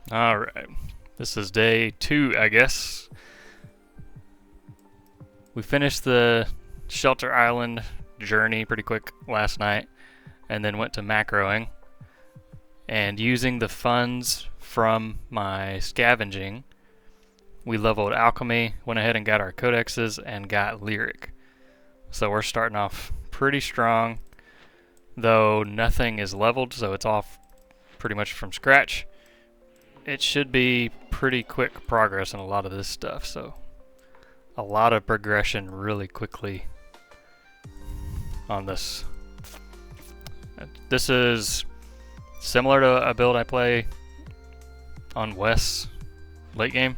Alright, this is day 2, I guess. We finished the Shelter Island journey pretty quick last night, and then went to macroing. And using the funds from my scavenging, we leveled Alchemy, went ahead and got our codexes, and got Lyric. So we're starting off pretty strong, though nothing is leveled, so it's off pretty much from scratch. It should be pretty quick progress in a lot of this stuff, so a lot of progression really quickly on this. This is similar to a build I play on Wes late game.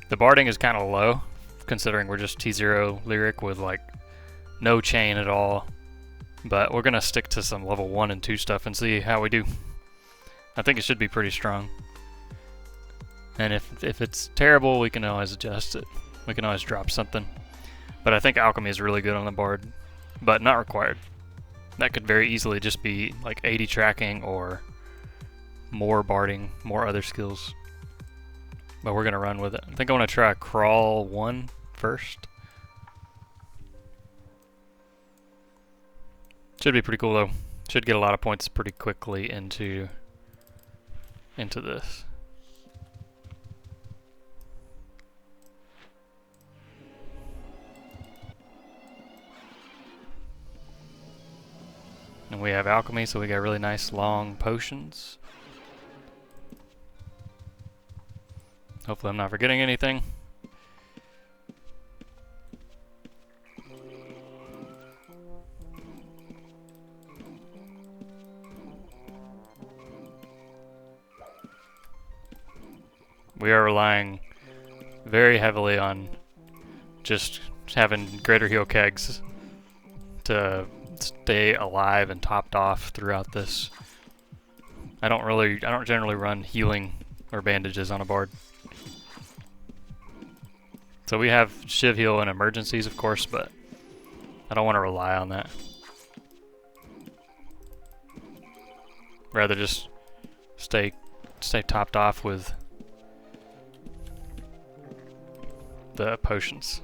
The barding is kind of low, considering we're just T0 Lyric with like no chain at all, but we're gonna stick to some level 1 and 2 stuff and see how we do. I think it should be pretty strong. And if it's terrible, we can always adjust it. We can always drop something. But I think Alchemy is really good on the Bard, but not required. That could very easily just be like 80 tracking or more barding, more other skills. But we're gonna run with it. I think I wanna try Crawl 1 first. Should be pretty cool though. Should get a lot of points pretty quickly into this. And we have Alchemy, so we got really nice long potions. Hopefully I'm not forgetting anything. We are relying very heavily on just having greater heal kegs to stay alive and topped off throughout this. I don't generally run healing or bandages on a bard. So we have Shiv heal in emergencies, of course, but I don't want to rely on that. Rather just stay topped off with the potions.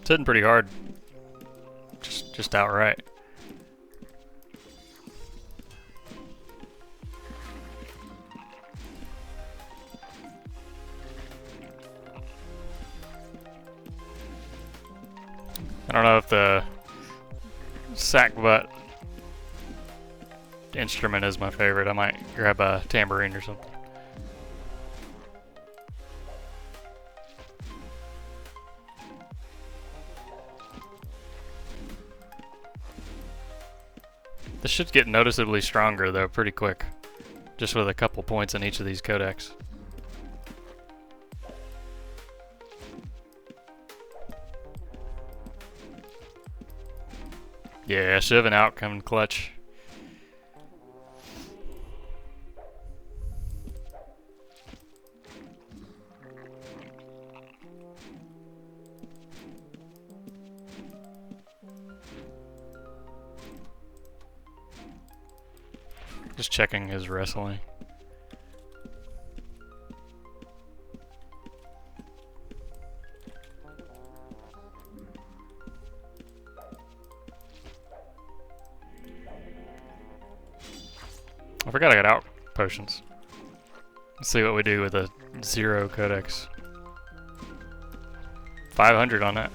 It's hitting pretty hard. Just outright. I don't know if the sack butt instrument is my favorite. I might grab a tambourine or something. This should get noticeably stronger though pretty quick, just with a couple points in each of these codex. Yeah, Shiv and out coming clutch. Just checking his wrestling. I forgot I got out potions. Let's see what we do with a 0 codex. 500 on that.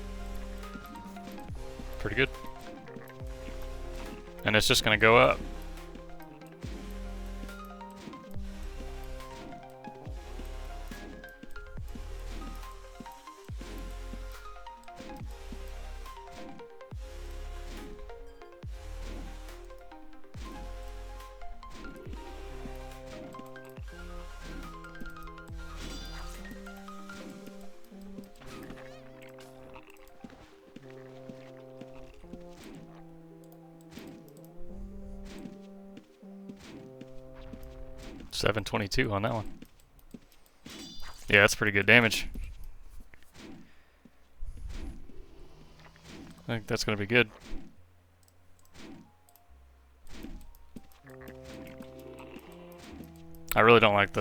Pretty good. And it's just gonna go up. 722 on that one. Yeah, that's pretty good damage. I think that's going to be good. I really don't like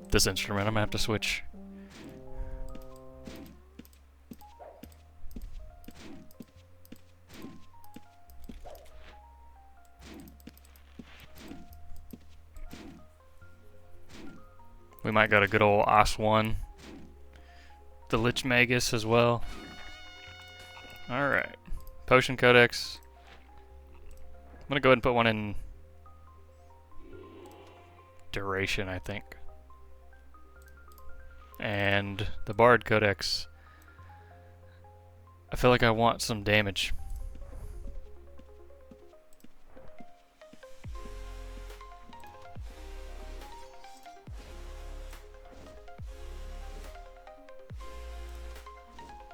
this instrument. I'm going to have to switch. We might got a good old Os 1. The Lich Magus as well. Alright. Potion Codex. I'm going to go ahead and put one in duration, I think. And the Bard Codex. I feel like I want some damage.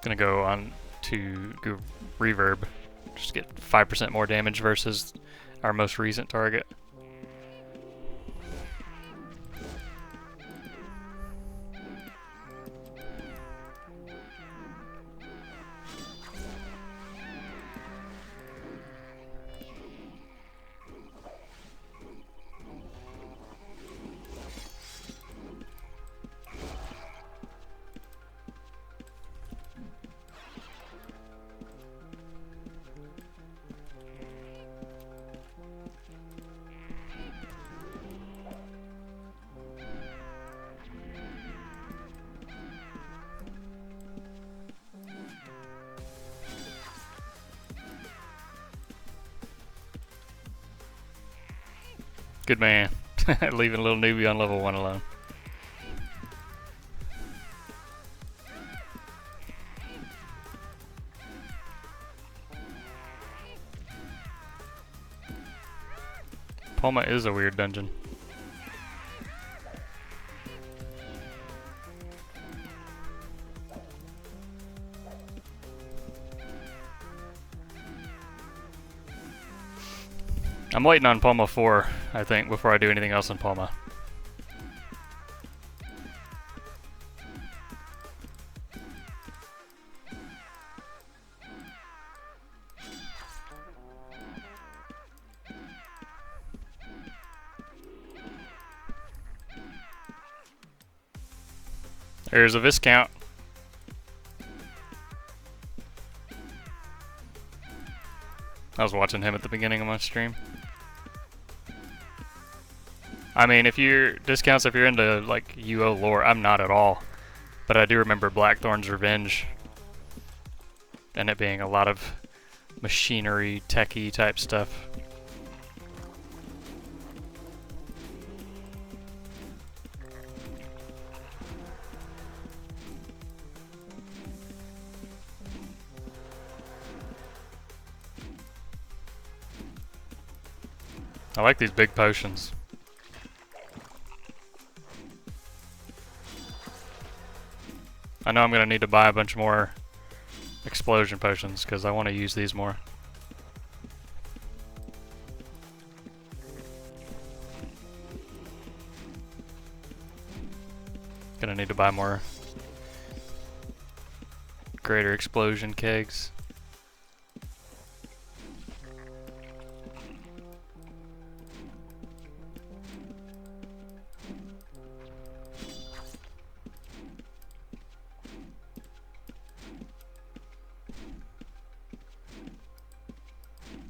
Gonna go on to reverb. Just get 5% more damage versus our most recent target. Good man. Leaving a little newbie on level 1 alone. Palma is a weird dungeon. I'm waiting on Palma 4, I think, before I do anything else in Palma. There's a Viscount. I was watching him at the beginning of my stream. I mean, if you're discounts if you're into like UO lore, I'm not at all. But I do remember Blackthorn's Revenge and it being a lot of machinery, techie type stuff. I like these big potions. I know I'm going to need to buy a bunch more explosion potions because I want to use these more. Gonna need to buy more greater explosion kegs.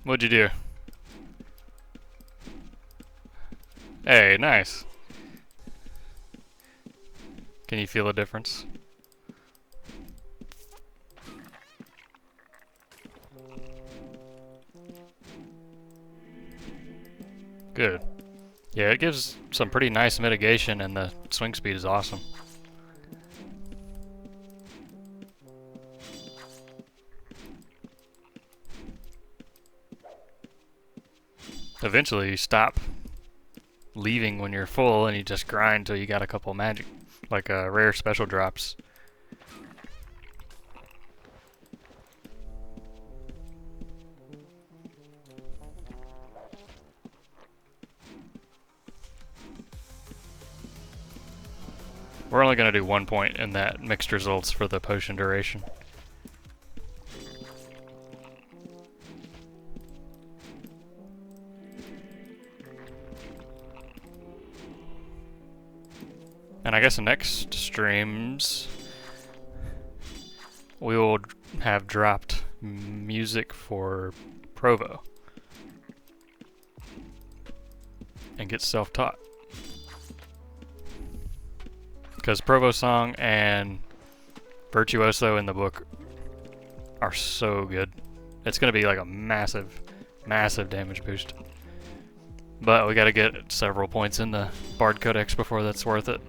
What'd you do? Hey, nice. Can you feel a difference? Good. Yeah, it gives some pretty nice mitigation and the swing speed is awesome. Eventually you stop leaving when you're full and you just grind till you got a couple magic, like rare special drops. We're only going to do 1 point in that mixed results for the potion duration. And I guess the next streams we will have dropped music for Provo and get self-taught. Because Provo Song and Virtuoso in the book are so good. It's going to be like a massive, massive damage boost. But we got to get several points in the Bard Codex before that's worth it.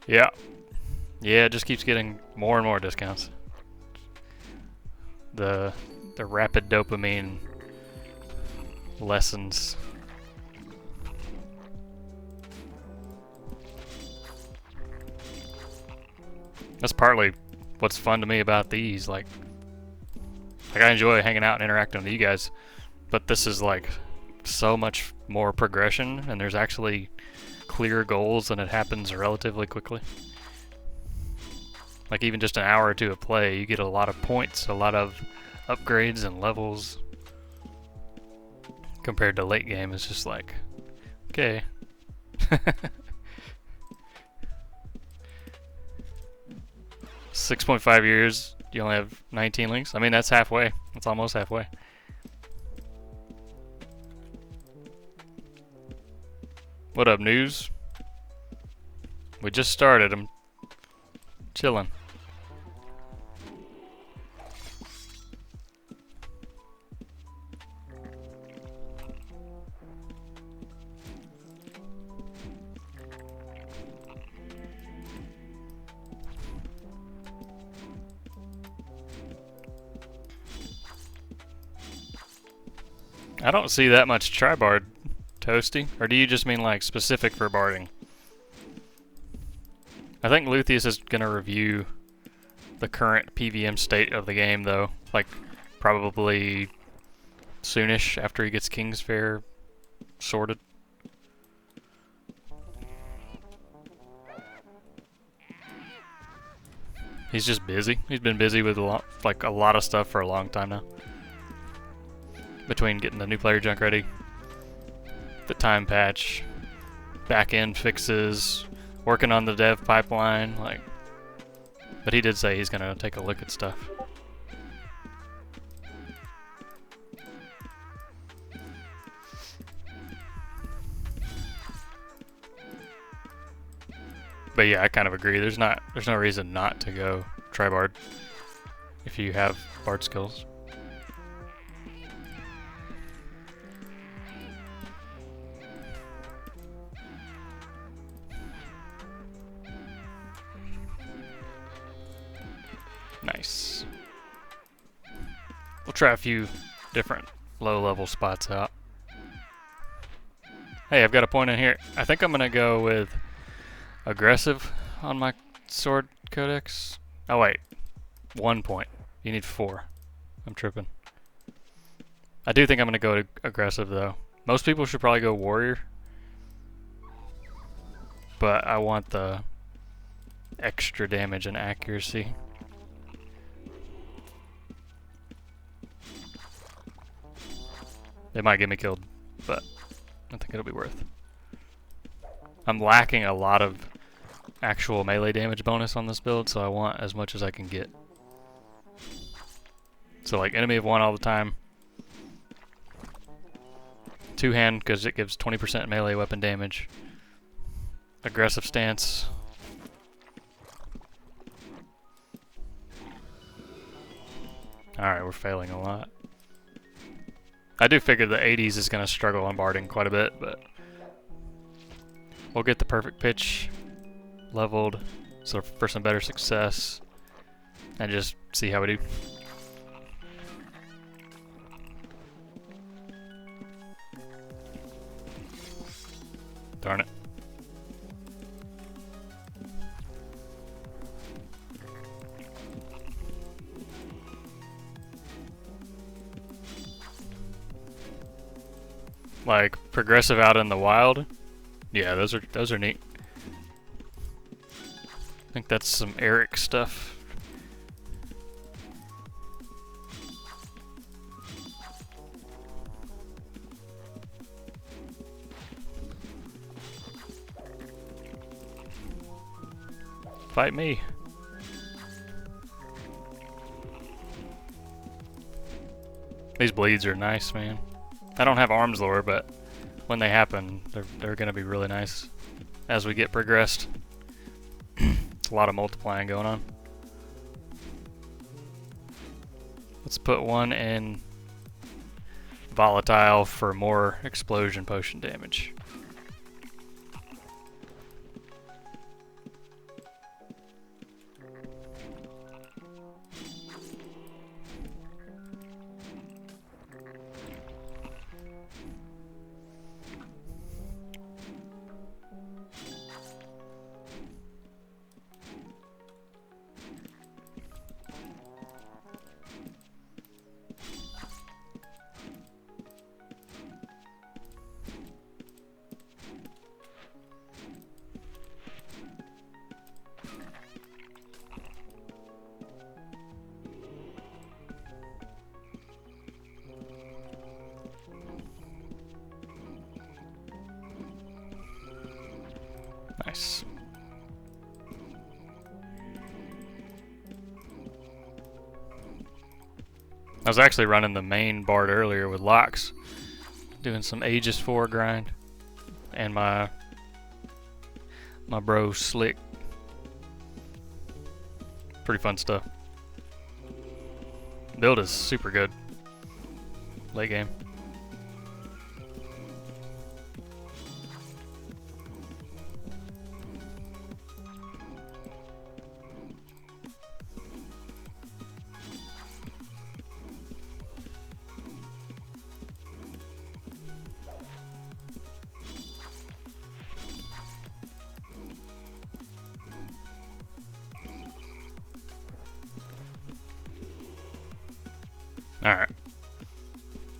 Yeah. Yeah, it just keeps getting more and more discounts. The rapid dopamine lessens. That's partly what's fun to me about these. Like I enjoy hanging out and interacting with you guys, but this is like so much more progression, and there's actually clear goals, and it happens relatively quickly. Like even just an hour or two of play, you get a lot of points, a lot of upgrades and levels. Compared to late game, it's just like, okay. 6.5 years, you only have 19 links. I mean, that's halfway. That's almost halfway. What up, news? We just started. I'm chilling. I don't see that much tri-bard, Toasty. Or do you just mean like specific for barding? I think Luthieus is going to review the current PVM state of the game, though. Like, probably soonish after he gets King's Fair sorted. He's just busy. He's been busy with a lot of stuff for a long time now. Between getting the new player junk ready, the time patch, back-end fixes, working on the dev pipeline, like. But he did say he's gonna take a look at stuff. But yeah, I kind of agree. There's no reason not to go try bard if you have bard skills. Nice. We'll try a few different low-level spots out. Hey, I've got a point in here. I think I'm gonna go with aggressive on my sword codex. Oh wait, 1 point. You need 4. I'm tripping. I do think I'm gonna go to aggressive though. Most people should probably go warrior, but I want the extra damage and accuracy. They might get me killed, but I think it'll be worth. I'm lacking a lot of actual melee damage bonus on this build, so I want as much as I can get. So like enemy of 1 all the time. 2-hand because it gives 20% melee weapon damage. Aggressive stance. Alright, we're failing a lot. I do figure the 80s is going to struggle on barding quite a bit, but we'll get the perfect pitch leveled so for some better success and just see how we do. Darn it. like progressive out in the wild. Yeah, those are neat. I think that's some Eric stuff. Fight me. These bleeds are nice, man. I don't have arms lore, but when they happen, they're gonna be really nice as we get progressed. It's a lot of multiplying going on. Let's put one in volatile for more explosion potion damage. Nice. I was actually running the main bard earlier with locks, doing some Aegis 4 grind, and my bro Slick. Pretty fun stuff. Build is super good. Late game. Alright.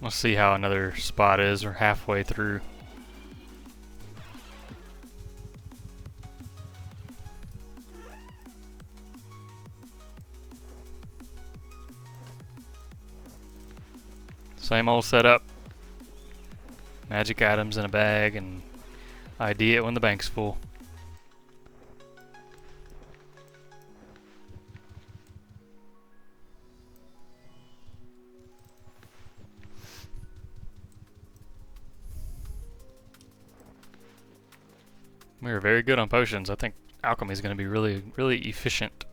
Let's see how another spot is. We're halfway through. Same old setup. Magic items in a bag and ID it when the bank's full. We are very good on potions. I think alchemy is going to be really, really efficient.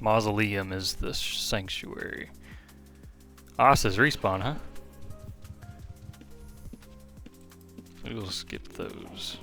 Mausoleum is the sanctuary. Says respawn, huh? We'll skip those.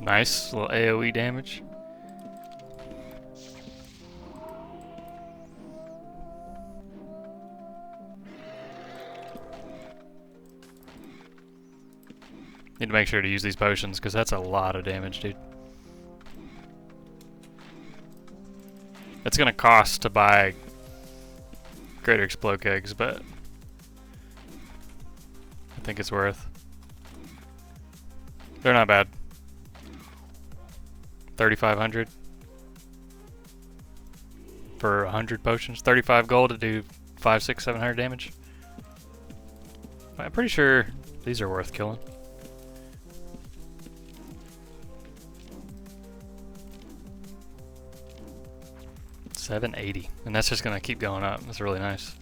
Nice little AoE damage. Need to make sure to use these potions because that's a lot of damage, dude. It's gonna cost to buy greater explode kegs, but I think it's worth. They're not bad. 3,500 for 100 potions. 35 gold to do 5, 6, 700 damage. I'm pretty sure these are worth killing. $780, and that's just gonna keep going up. That's really nice.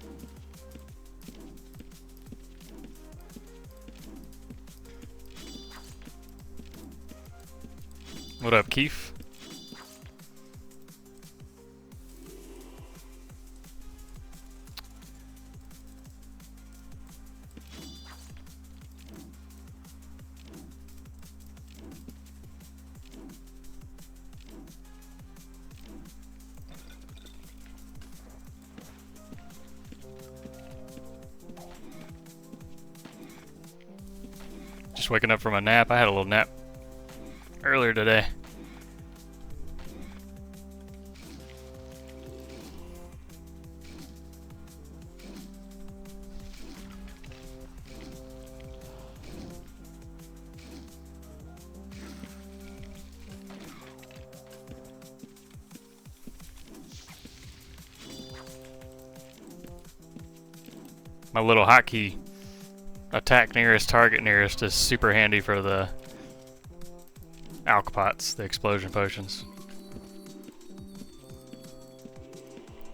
What up, Keith? Just waking up from a nap. I had a little nap earlier today. My little hotkey attack nearest, target nearest is super handy for the alchpots, the explosion potions.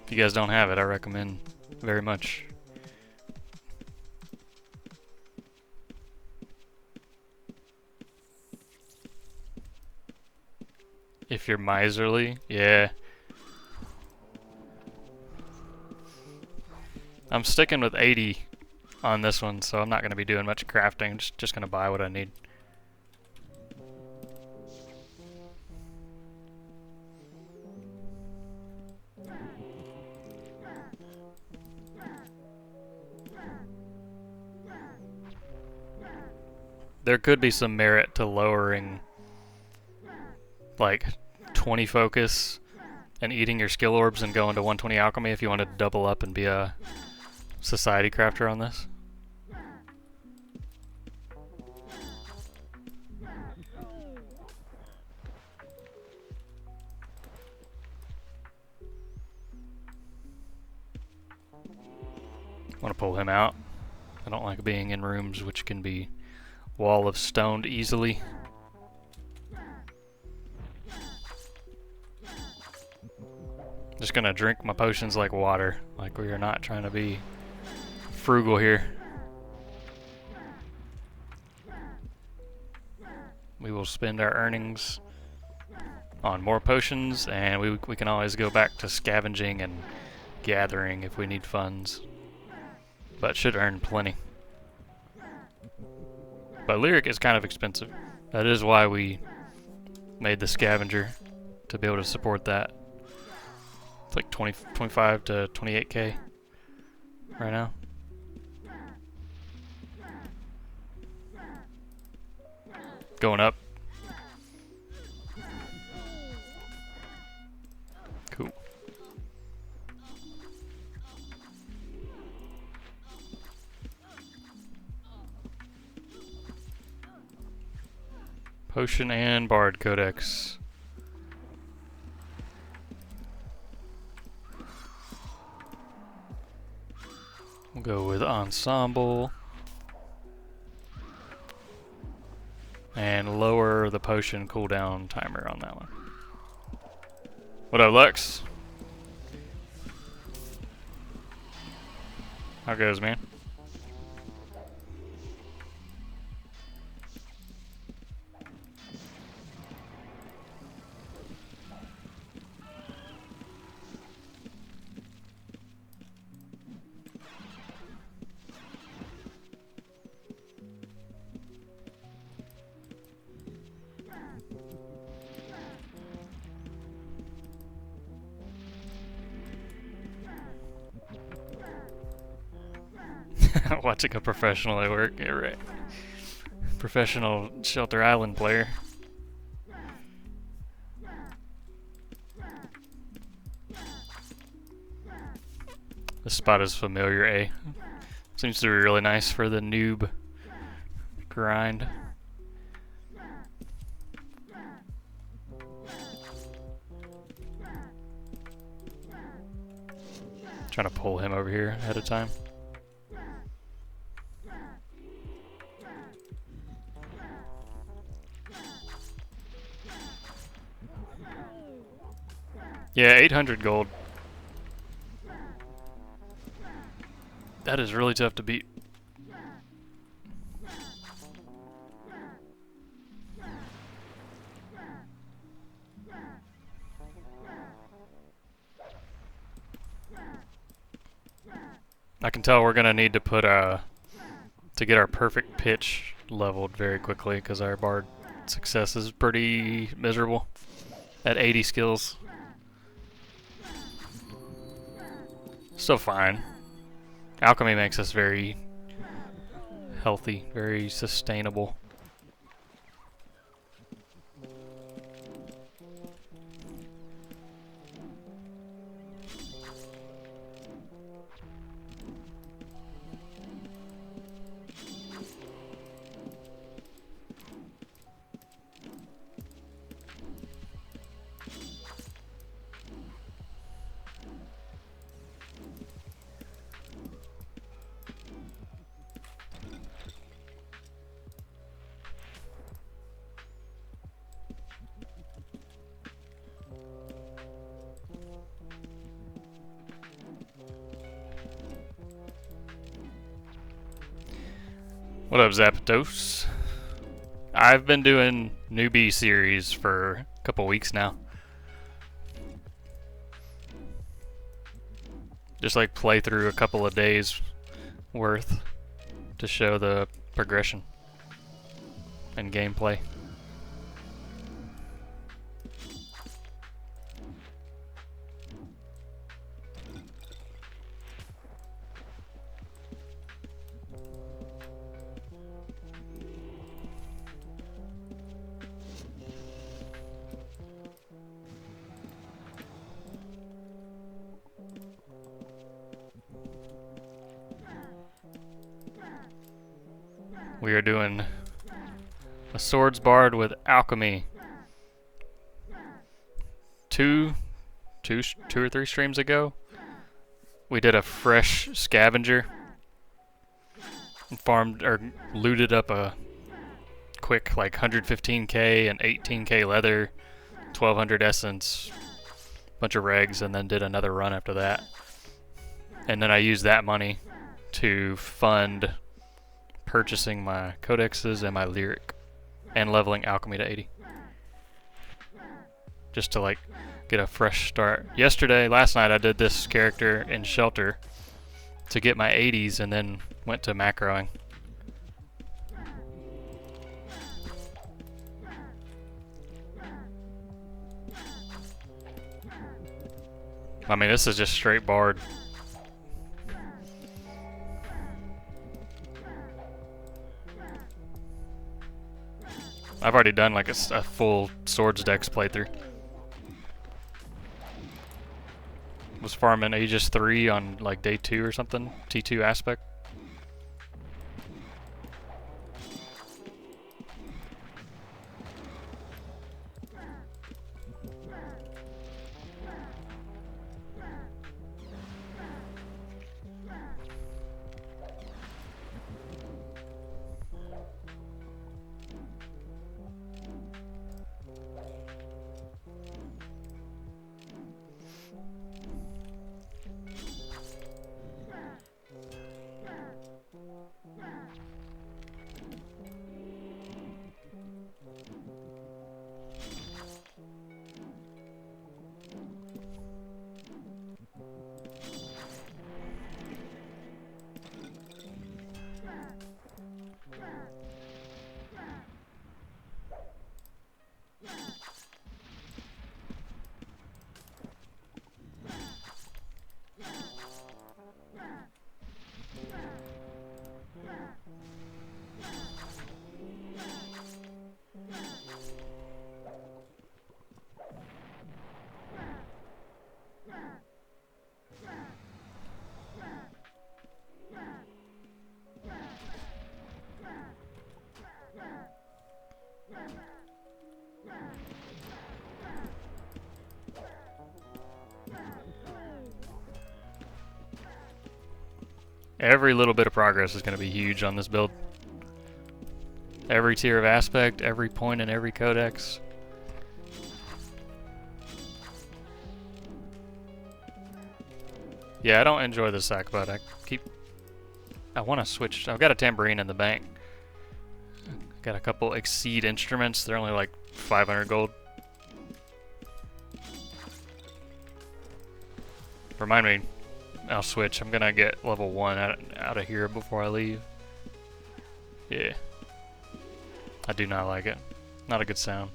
If you guys don't have it, I recommend very much. If you're miserly, yeah. I'm sticking with 80 on this one, so I'm not going to be doing much crafting. Just going to buy what I need. There could be some merit to lowering like 20 focus and eating your skill orbs and going to 120 alchemy if you want to double up and be a society crafter on this. Want to pull him out. I don't like being in rooms which can be wall of stoned easily. Just gonna drink my potions like water. Like, we are not trying to be frugal here. We will spend our earnings on more potions, and we can always go back to scavenging and gathering if we need funds. But should earn plenty. But lyric is kind of expensive. That is why we made the scavenger, to be able to support that. It's like 25 to 28k right now. Going up. Cool. Potion and Bard Codex. We'll go with Ensemble. And lower the potion cooldown timer on that one. What up, Lux? How goes, man? Watching a professional at work, yeah, right. Professional Shelter Island player. This spot is familiar, eh? Seems to be really nice for the noob grind. Trying to pull him over here ahead of time. Yeah, 800 gold. That is really tough to beat. I can tell we're gonna need to put to get our perfect pitch leveled very quickly because our bard success is pretty miserable at 80 skills. Still fine. Alchemy makes us very healthy, very sustainable. What up, Zapatos? I've been doing Newbie series for a couple weeks now. Just like play through a couple of days worth to show the progression and gameplay. We are doing a swords bard with alchemy. Two or three streams ago, we did a fresh scavenger and farmed or looted up a quick like 115k and 18k leather, 1200 essence, bunch of regs, and then did another run after that. And then I used that money to fund purchasing my codexes and my lyric and leveling alchemy to 80. Just to like get a fresh start. Last night I did this character in shelter to get my 80s and then went to macroing. I mean, this is just straight bard. I've already done like a full swords dex playthrough. Was farming Aegis 3 on like day 2 or something, T2 aspect. Every little bit of progress is going to be huge on this build. Every tier of aspect, every point in every codex. Yeah, I don't enjoy the sack butt. I want to switch. I've got a tambourine in the bank. Got a couple exceed instruments. They're only like 500 gold. Remind me, I'll switch. I'm gonna get level 1 out of here before I leave. Yeah. I do not like it. Not a good sound.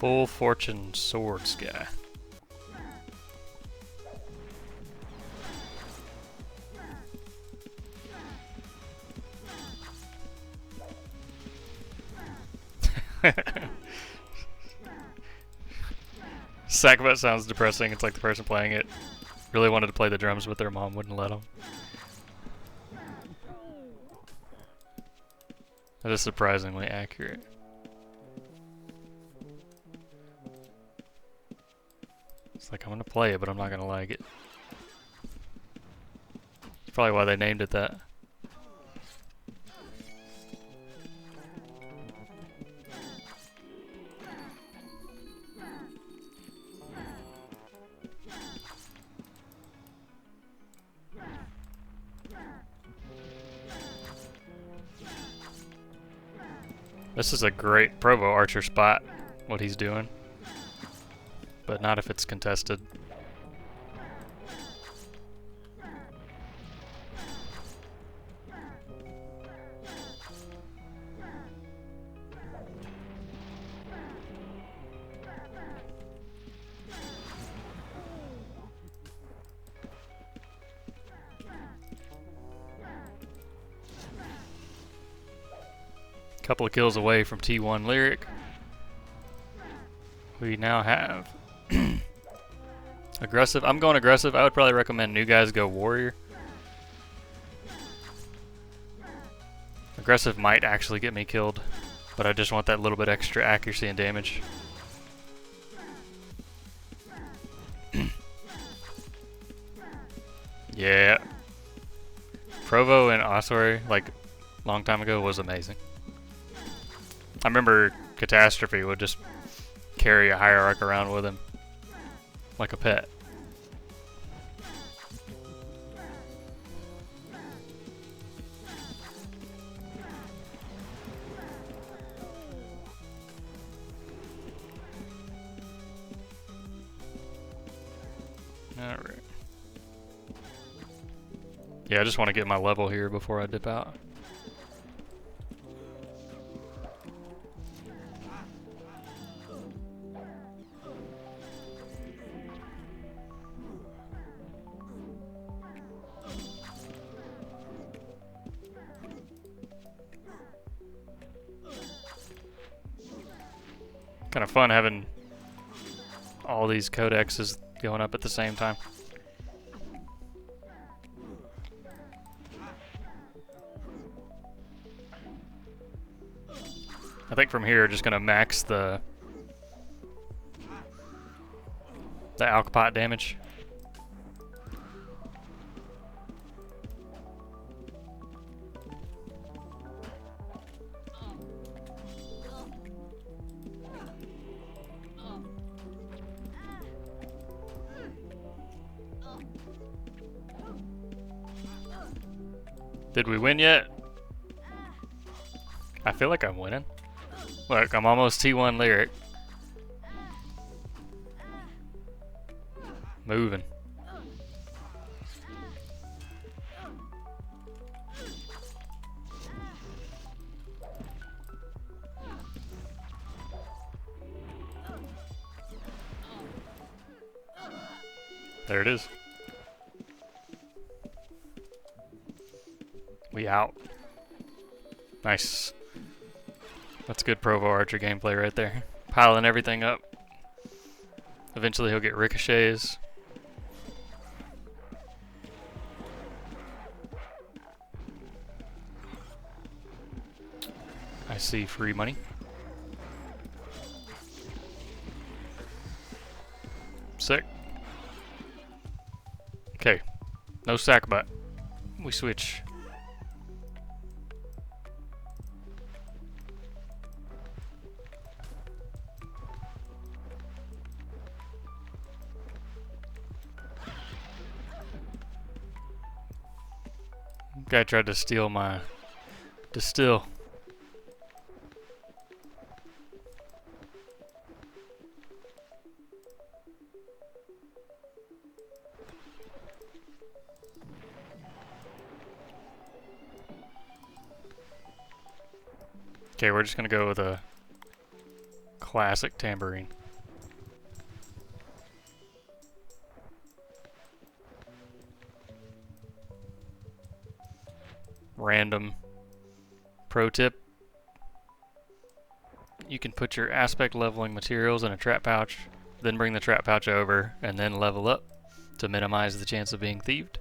Full Fortune Swords guy. Sackbut sounds depressing. It's like the person playing it really wanted to play the drums, but their mom wouldn't let them. That is surprisingly accurate. It's like, I'm gonna play it, but I'm not gonna like it. That's probably why they named it that. This is a great Provo Archer spot, what he's doing. But not if it's contested. Couple of kills away from T1 Lyric. We now have aggressive. I'm going aggressive. I would probably recommend new guys go warrior. Aggressive might actually get me killed, but I just want that little bit extra accuracy and damage. Yeah. Provo and Ossuary, like, long time ago, was amazing. I remember Catastrophe would just carry a hierarch around with him like a pet. Alright. Yeah, I just want to get my level here before I dip out. Kind of fun having all these codexes going up at the same time. I think from here, just gonna max the Alkpot damage. Did we win yet? I feel like I'm winning. Look, I'm almost T1 Lyric. Moving. There it is. We out. Nice. That's good Provo Archer gameplay right there. Piling everything up. Eventually he'll get ricochets. I see free money. Sick. Okay. No sack butt. We switch. Guy tried to steal my distill. Okay, we're just gonna go with a classic tambourine. Random pro tip: you can put your aspect leveling materials in a trap pouch, then bring the trap pouch over, and then level up to minimize the chance of being thieved.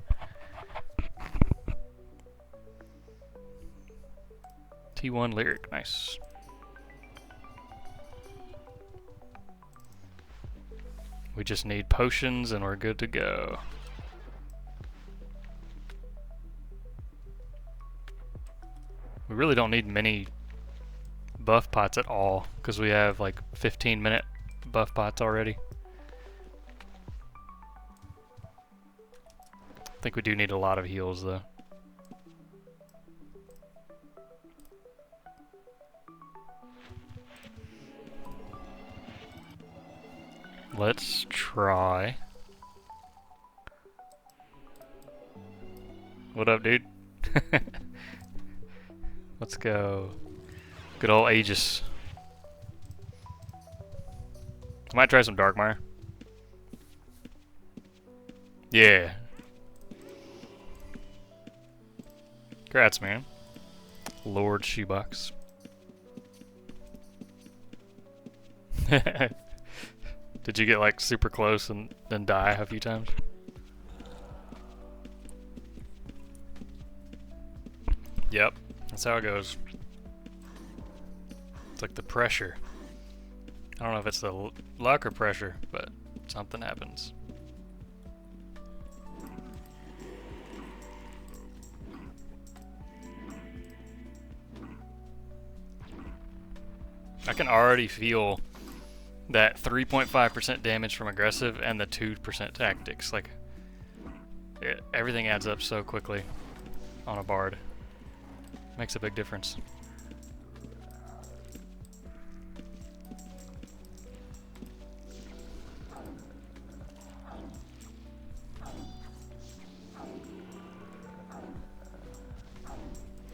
T1 lyric, nice. We just need potions and we're good to go. We really don't need many buff pots at all because we have like 15-minute buff pots already. I think we do need a lot of heals though. Let's try. What up, dude? Let's go. Good old Aegis. I might try some Darkmire. Yeah. Congrats, man. Lord Shoebox. Did you get like super close and then die a few times? Yep, that's how it goes. It's like the pressure. I don't know if it's the luck or pressure, but something happens. I can already feel that 3.5% damage from aggressive and the 2% tactics. Like, everything adds up so quickly on a bard. Makes a big difference.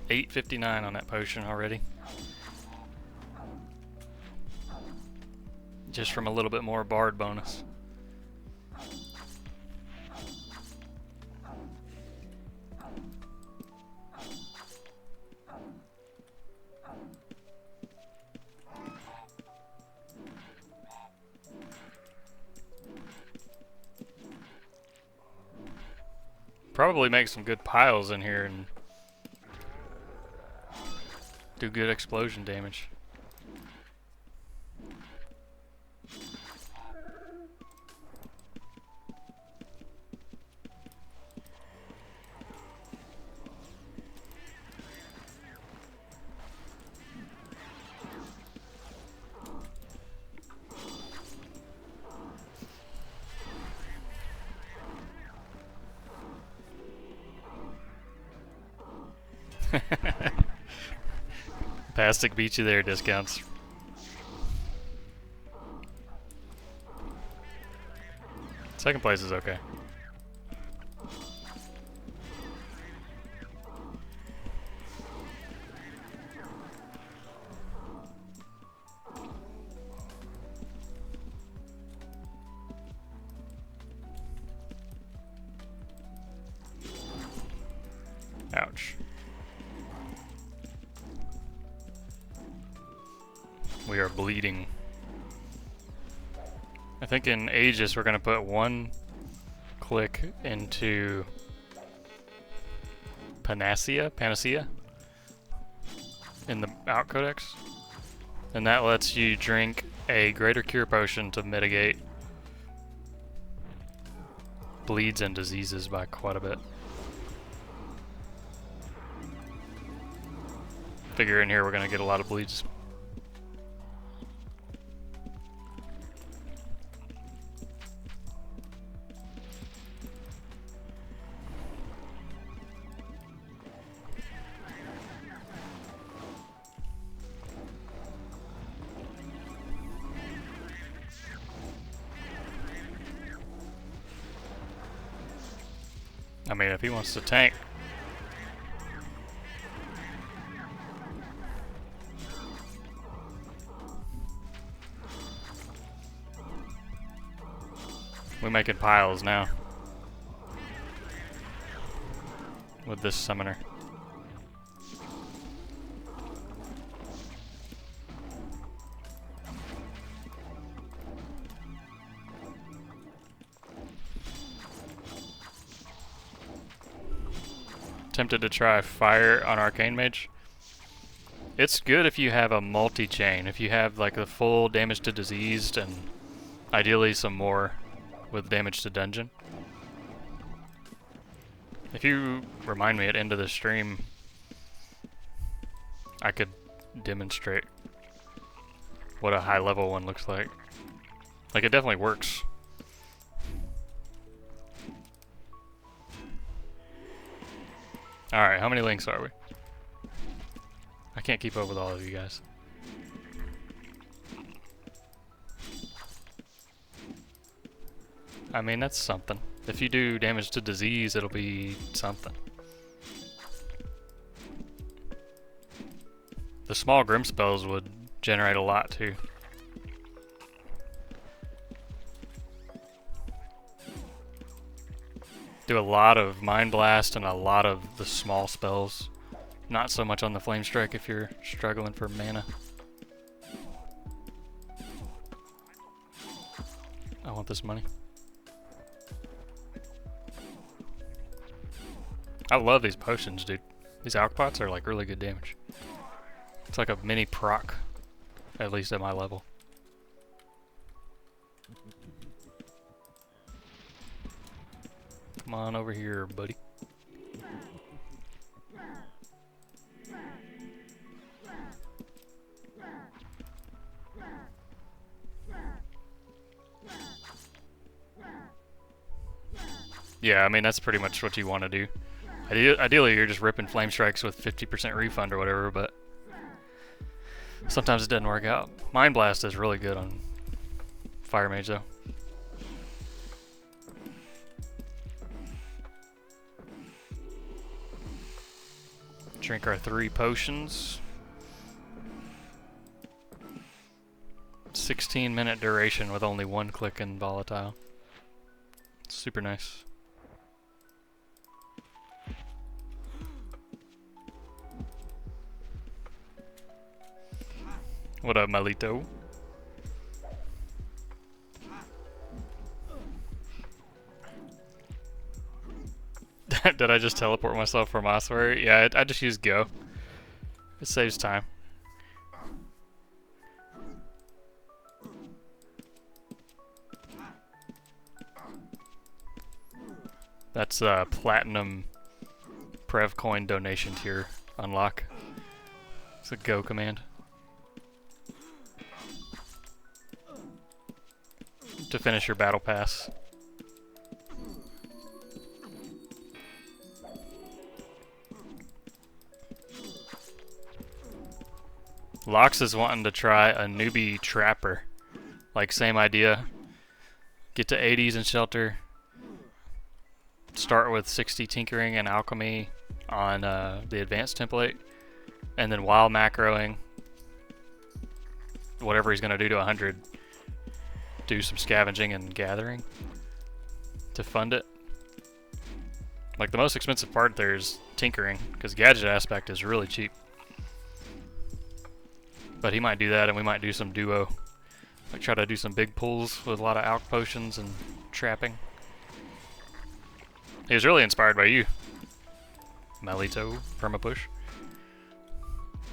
$8.59 on that potion already. Just from a little bit more bard bonus. Probably make some good piles in here and do good explosion damage. Pastic beat you there, discounts. Second place is okay. Ouch. We are bleeding. I think in Aegis we're going to put one click into Panacea in the out codex. And that lets you drink a greater cure potion to mitigate bleeds and diseases by quite a bit. Figure in here we're going to get a lot of bleeds. I mean, if he wants to tank. We're making piles now. With this summoner. Tempted to try fire on Arcane Mage. It's good if you have a multi-chain. If you have like the full damage to diseased and ideally some more with damage to dungeon. If you remind me at end of the stream, I could demonstrate what a high level one looks like. Like it definitely works. Alright, how many links are we? I can't keep up with all of you guys. I mean, that's something. If you do damage to disease, it'll be something. The small Grim spells would generate a lot too. Do a lot of Mind Blast and a lot of the small spells. Not so much on the Flame Strike if you're struggling for mana. I want this money. I love these potions, dude. These alch pots are like really good damage. It's like a mini proc, at least at my level. Come on over here, buddy. Yeah, I mean, that's pretty much what you want to do. Ideally, you're just ripping Flame Strikes with 50% refund or whatever, but sometimes it doesn't work out. Mind Blast is really good on Fire Mage, though. Drink our 3 potions. 16-minute duration with only 1 click in volatile. Super nice. What up, Malito? Did I just teleport myself from Ossuary? Yeah, I just use Go. It saves time. That's a platinum Prev coin donation tier unlock. It's a Go command. To finish your battle pass. Lox is wanting to try a Newbie Trapper. Like, same idea. Get to 80s in Shelter. Start with 60 Tinkering and Alchemy on the Advanced template. And then while macroing, whatever he's going to do to 100, do some scavenging and gathering to fund it. Like, the most expensive part there is tinkering, because gadget aspect is really cheap. But he might do that, and we might do some duo. Like, try to do some big pulls with a lot of alch potions and trapping. He was really inspired by you, Malito Permapush.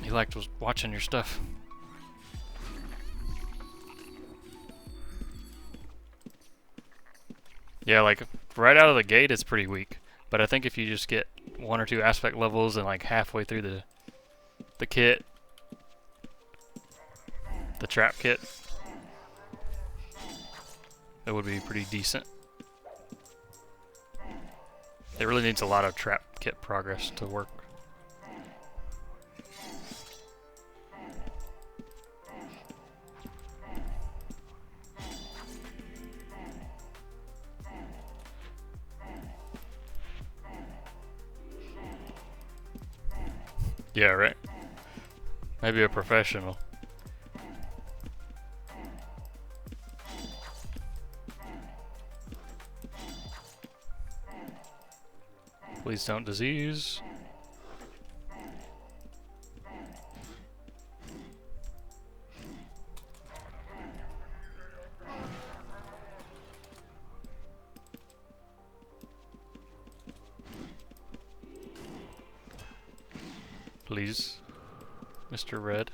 He liked watching your stuff. Yeah, like, right out of the gate it's pretty weak. But I think if you just get 1 or 2 aspect levels and like halfway through the kit, the trap kit, it would be pretty decent. It really needs a lot of trap kit progress to work. Yeah, right. Maybe a professional. Please don't disease. Please, Mr. Red.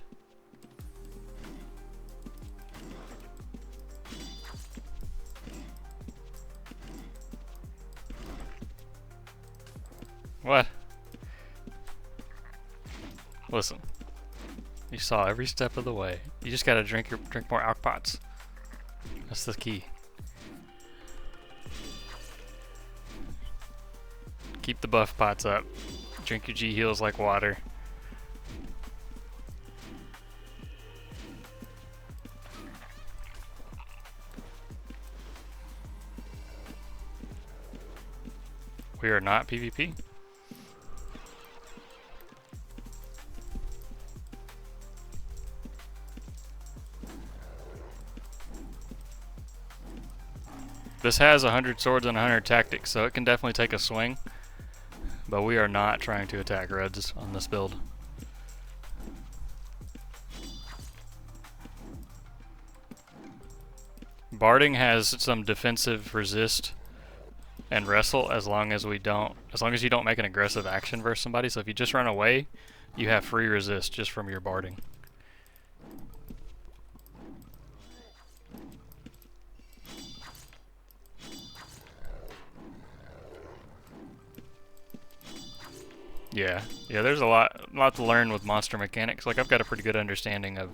What? Listen, you saw every step of the way. You just gotta drink more alch pots. That's the key. Keep the buff pots up. Drink your G heals like water. We are not PvP. This has 100 swords and 100 tactics, so it can definitely take a swing. But we are not trying to attack reds on this build. Barding has some defensive resist and wrestle as long as you don't make an aggressive action versus somebody. So if you just run away, you have free resist just from your barding. Yeah, there's a lot to learn with monster mechanics. Like, I've got a pretty good understanding of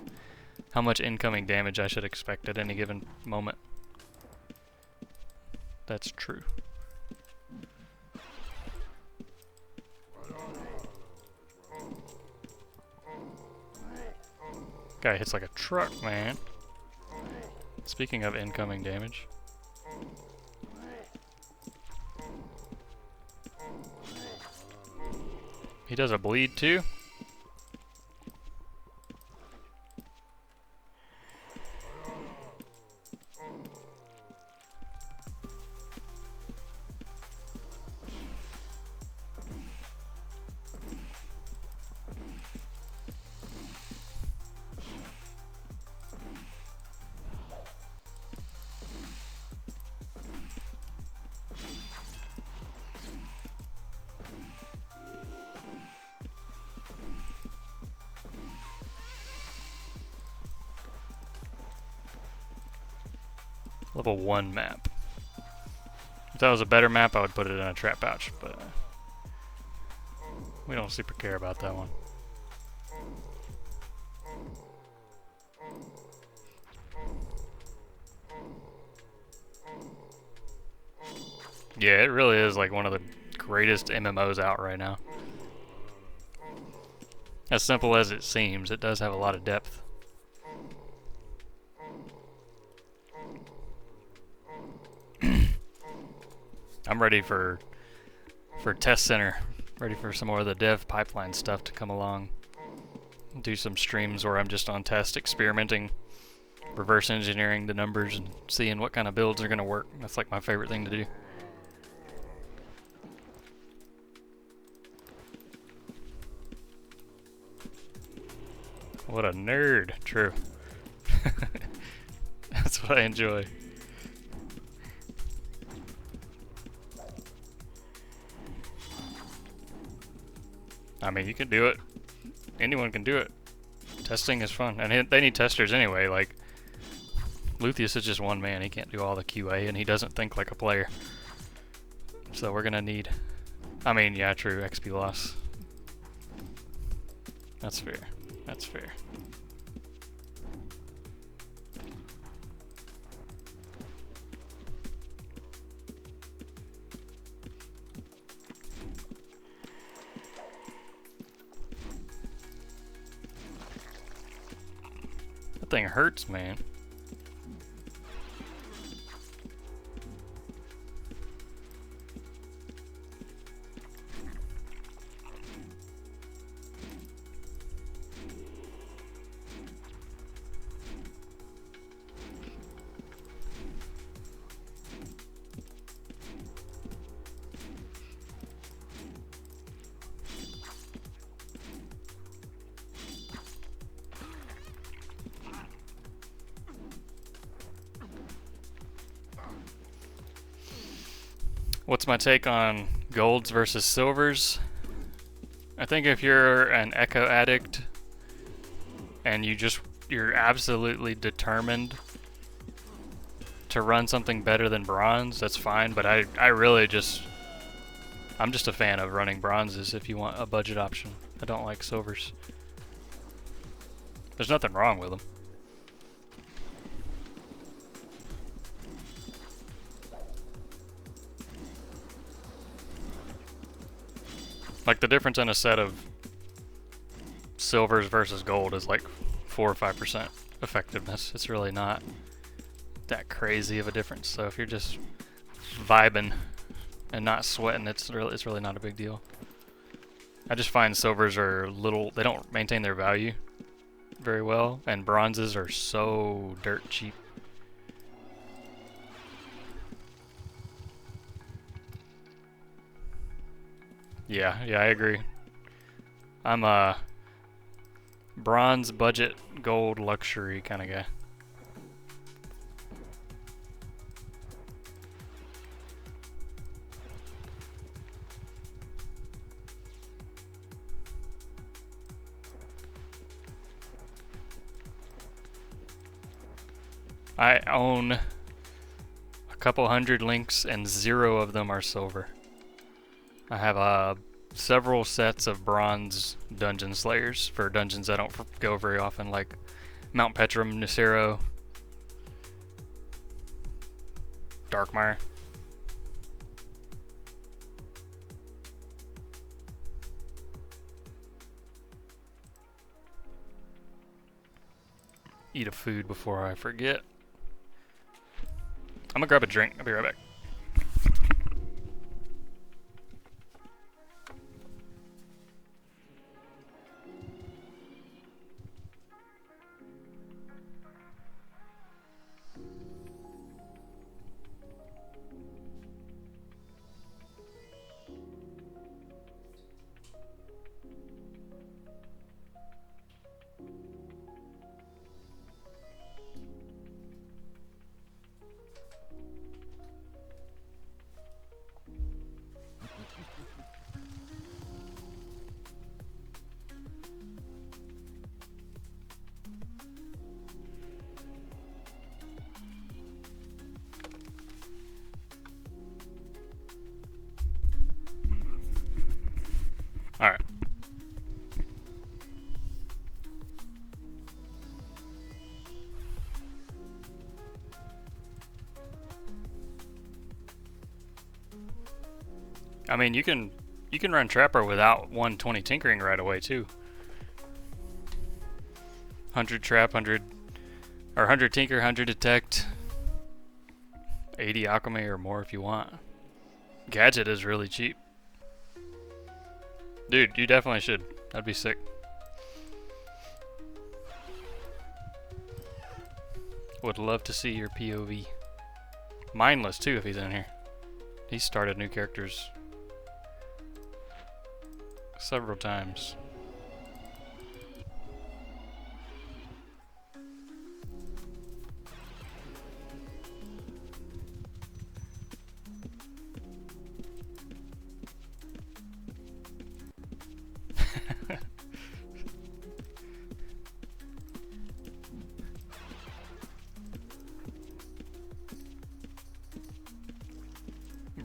how much incoming damage I should expect at any given moment. That's true. Guy hits like a truck, man. Speaking of incoming damage. He does a bleed too. Level 1 map. If that was a better map, I would put it in a trap pouch, but we don't super care about that one. Yeah, it really is like one of the greatest MMOs out right now. As simple as it seems, it does have a lot of depth. I'm ready for test center, ready for some more of the dev pipeline stuff to come along. Do some streams where I'm just on test experimenting, reverse engineering the numbers and seeing what kind of builds are going to work. That's like my favorite thing to do. What a nerd. True. That's what I enjoy. I mean, you can do it. Anyone can do it. Testing is fun. And they need testers anyway. Like, Luthien is just one man. He can't do all the QA, and he doesn't think like a player. So we're gonna need... I mean, yeah, true. XP loss. That's fair. That's fair. That thing hurts, man. What's my take on golds versus silvers? I think if you're an echo addict and you're absolutely determined to run something better than bronze, that's fine, but I really I'm just a fan of running bronzes if you want a budget option. I don't like silvers. There's nothing wrong with them. Like, the difference in a set of silvers versus gold is like 4 or 5% effectiveness. It's really not that crazy of a difference. So if you're just vibing and not sweating, it's really not a big deal. I just find silvers are they don't maintain their value very well, and bronzes are so dirt cheap. Yeah, I agree. I'm a bronze, budget, gold, luxury kind of guy. I own a couple hundred links and 0 of them are silver. I have several sets of bronze dungeon slayers for dungeons I don't go very often, like Mount Petrum, Nacero, Darkmire. Eat a food before I forget. I'm gonna grab a drink. I'll be right back. Alright. I mean, you can run Trapper without 120 tinkering right away too. 100 trap, 100 tinker, 100 detect, 80 alchemy or more if you want. Gadget is really cheap. Dude, you definitely should. That'd be sick. Would love to see your POV. Mindless too if he's in here. He started new characters several times.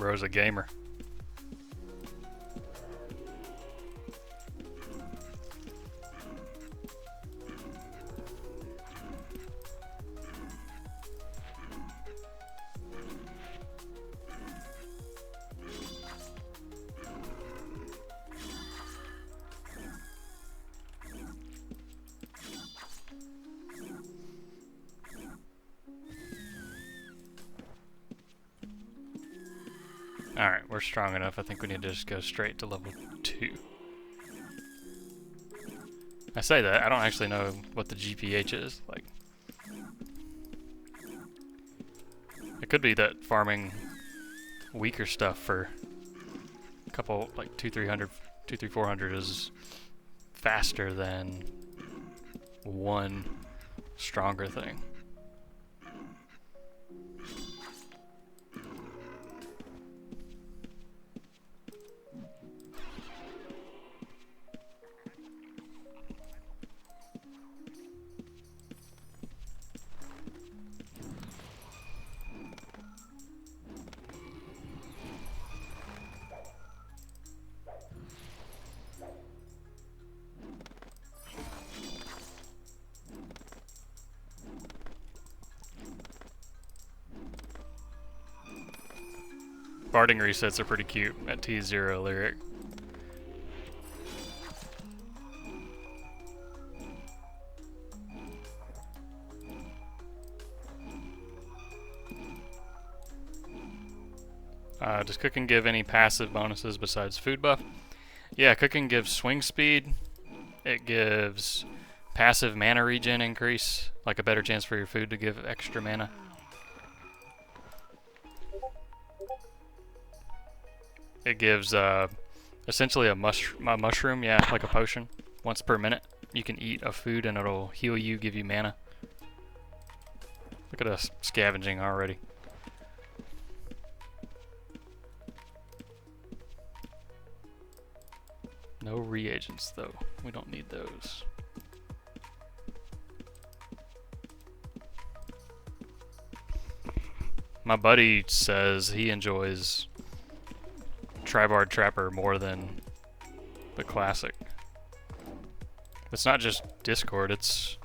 bro's a gamer. Alright, we're strong enough. I think we need to just go straight to level 2. I say that, I don't actually know what the GPH is. Like, it could be that farming weaker stuff for a couple, like 2-300, 2-3-400 is faster than one stronger thing. Barding resets are pretty cute at T0 lyric. Does cooking give any passive bonuses besides food buff? Yeah, cooking gives swing speed. It gives passive mana regen increase, like a better chance for your food to give extra mana. It gives essentially a mushroom, yeah, like a potion. Once per minute, you can eat a food and it'll heal you, give you mana. Look at us scavenging already. No reagents though, we don't need those. My buddy says he enjoys Tribard Trapper more than the classic. It's not just Discord, it's...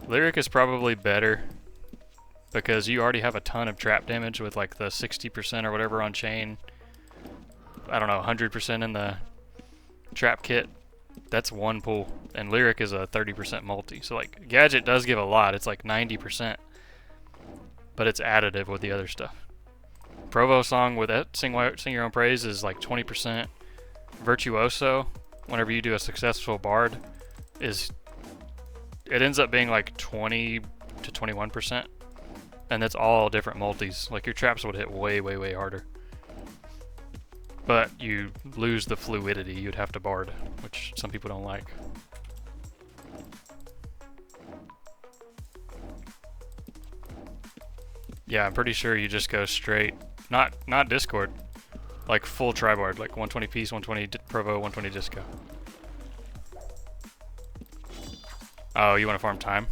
Lyric is probably better because you already have a ton of trap damage with like the 60% or whatever on chain. I don't know, 100% in the trap kit. That's one pull. And Lyric is a 30% multi. So like Gadget does give a lot, it's like 90%. But it's additive with the other stuff. Provo song with it, Sing Your Own Praise is like 20%. Virtuoso, whenever you do a successful bard, it ends up being like 20 to 21%. And that's all different multis. Like your traps would hit way, way, way harder. But you lose the fluidity you'd have to bard, which some people don't like. Yeah, I'm pretty sure you just go straight, not Discord, like full Tribard, like 120 piece, 120 Provo, 120 Disco. Oh, you want to farm time?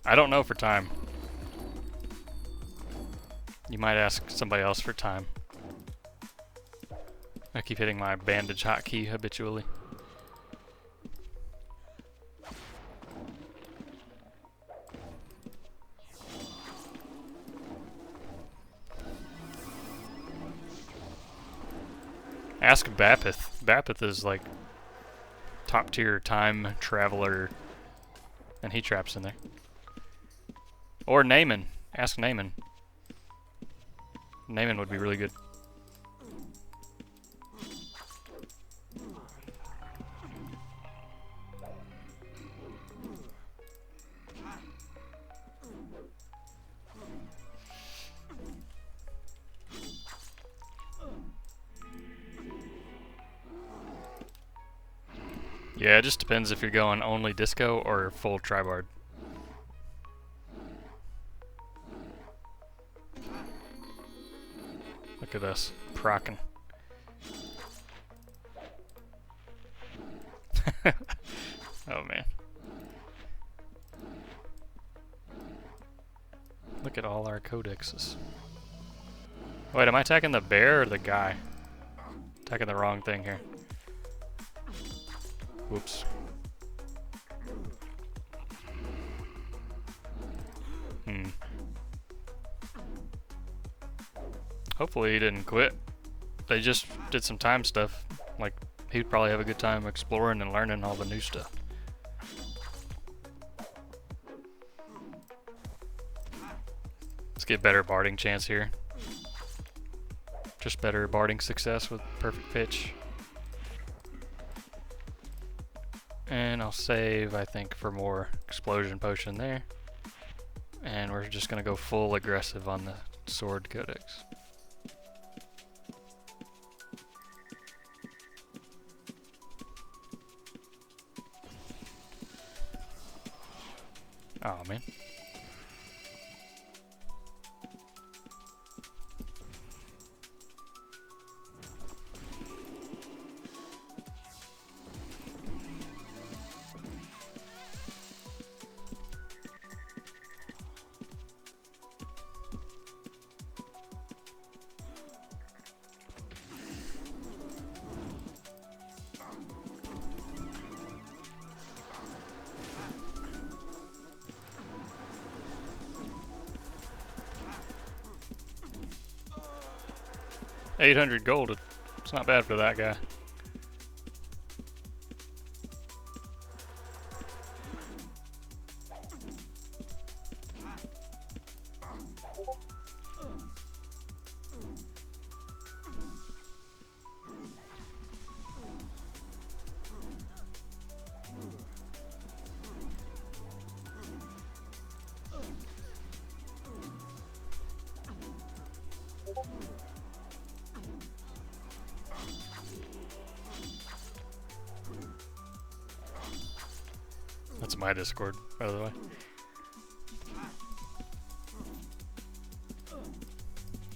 I don't know for time. You might ask somebody else for time. I keep hitting my bandage hotkey habitually. Ask Bapith. Bapith is like top tier time traveler, and he traps in there. Or Naaman. Ask Naaman. Naaman would be really good. Yeah, it just depends if you're going only Disco or full Tribard. Look at us, procking. Oh man. Look at all our codexes. Wait, am I attacking the bear or the guy? Attacking the wrong thing here. Whoops. Hopefully he didn't quit. They just did some time stuff. Like, he'd probably have a good time exploring and learning all the new stuff. Let's get better barding chance here. Just better barding success with perfect pitch. And I'll save, I think, for more explosion potion there. And we're just gonna go full aggressive on the sword codex. Oh man. $800 gold. It's not bad for that guy. That's my Discord, by the way.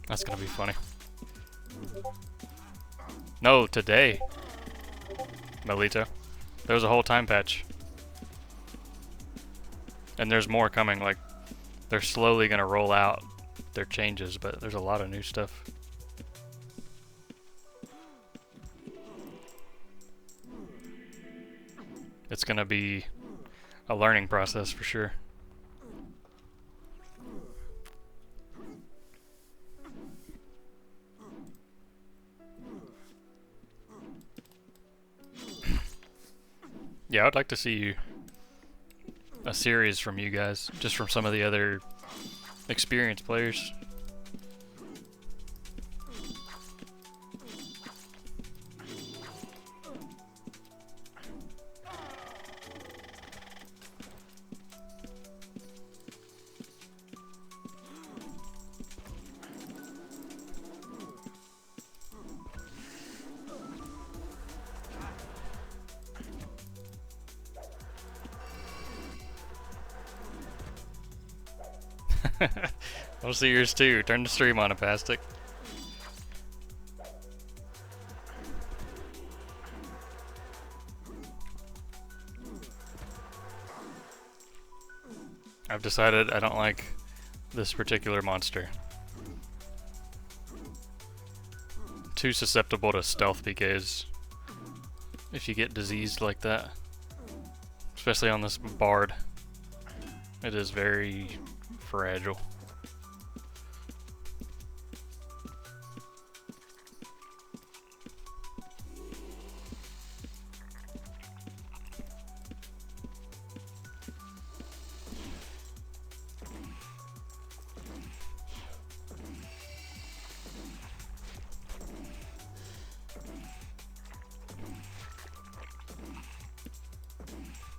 That's gonna be funny. No, today, Melito. There was a whole time patch. And there's more coming, like, they're slowly gonna roll out their changes, but there's a lot of new stuff. It's gonna be a learning process for sure. Yeah, I'd like to see a series from you guys, just from some of the other experienced players. I'll see yours too. Turn the stream on, Apastic. I've decided I don't like this particular monster. Too susceptible to stealth PKs if you get diseased like that. Especially on this bard. It is very fragile.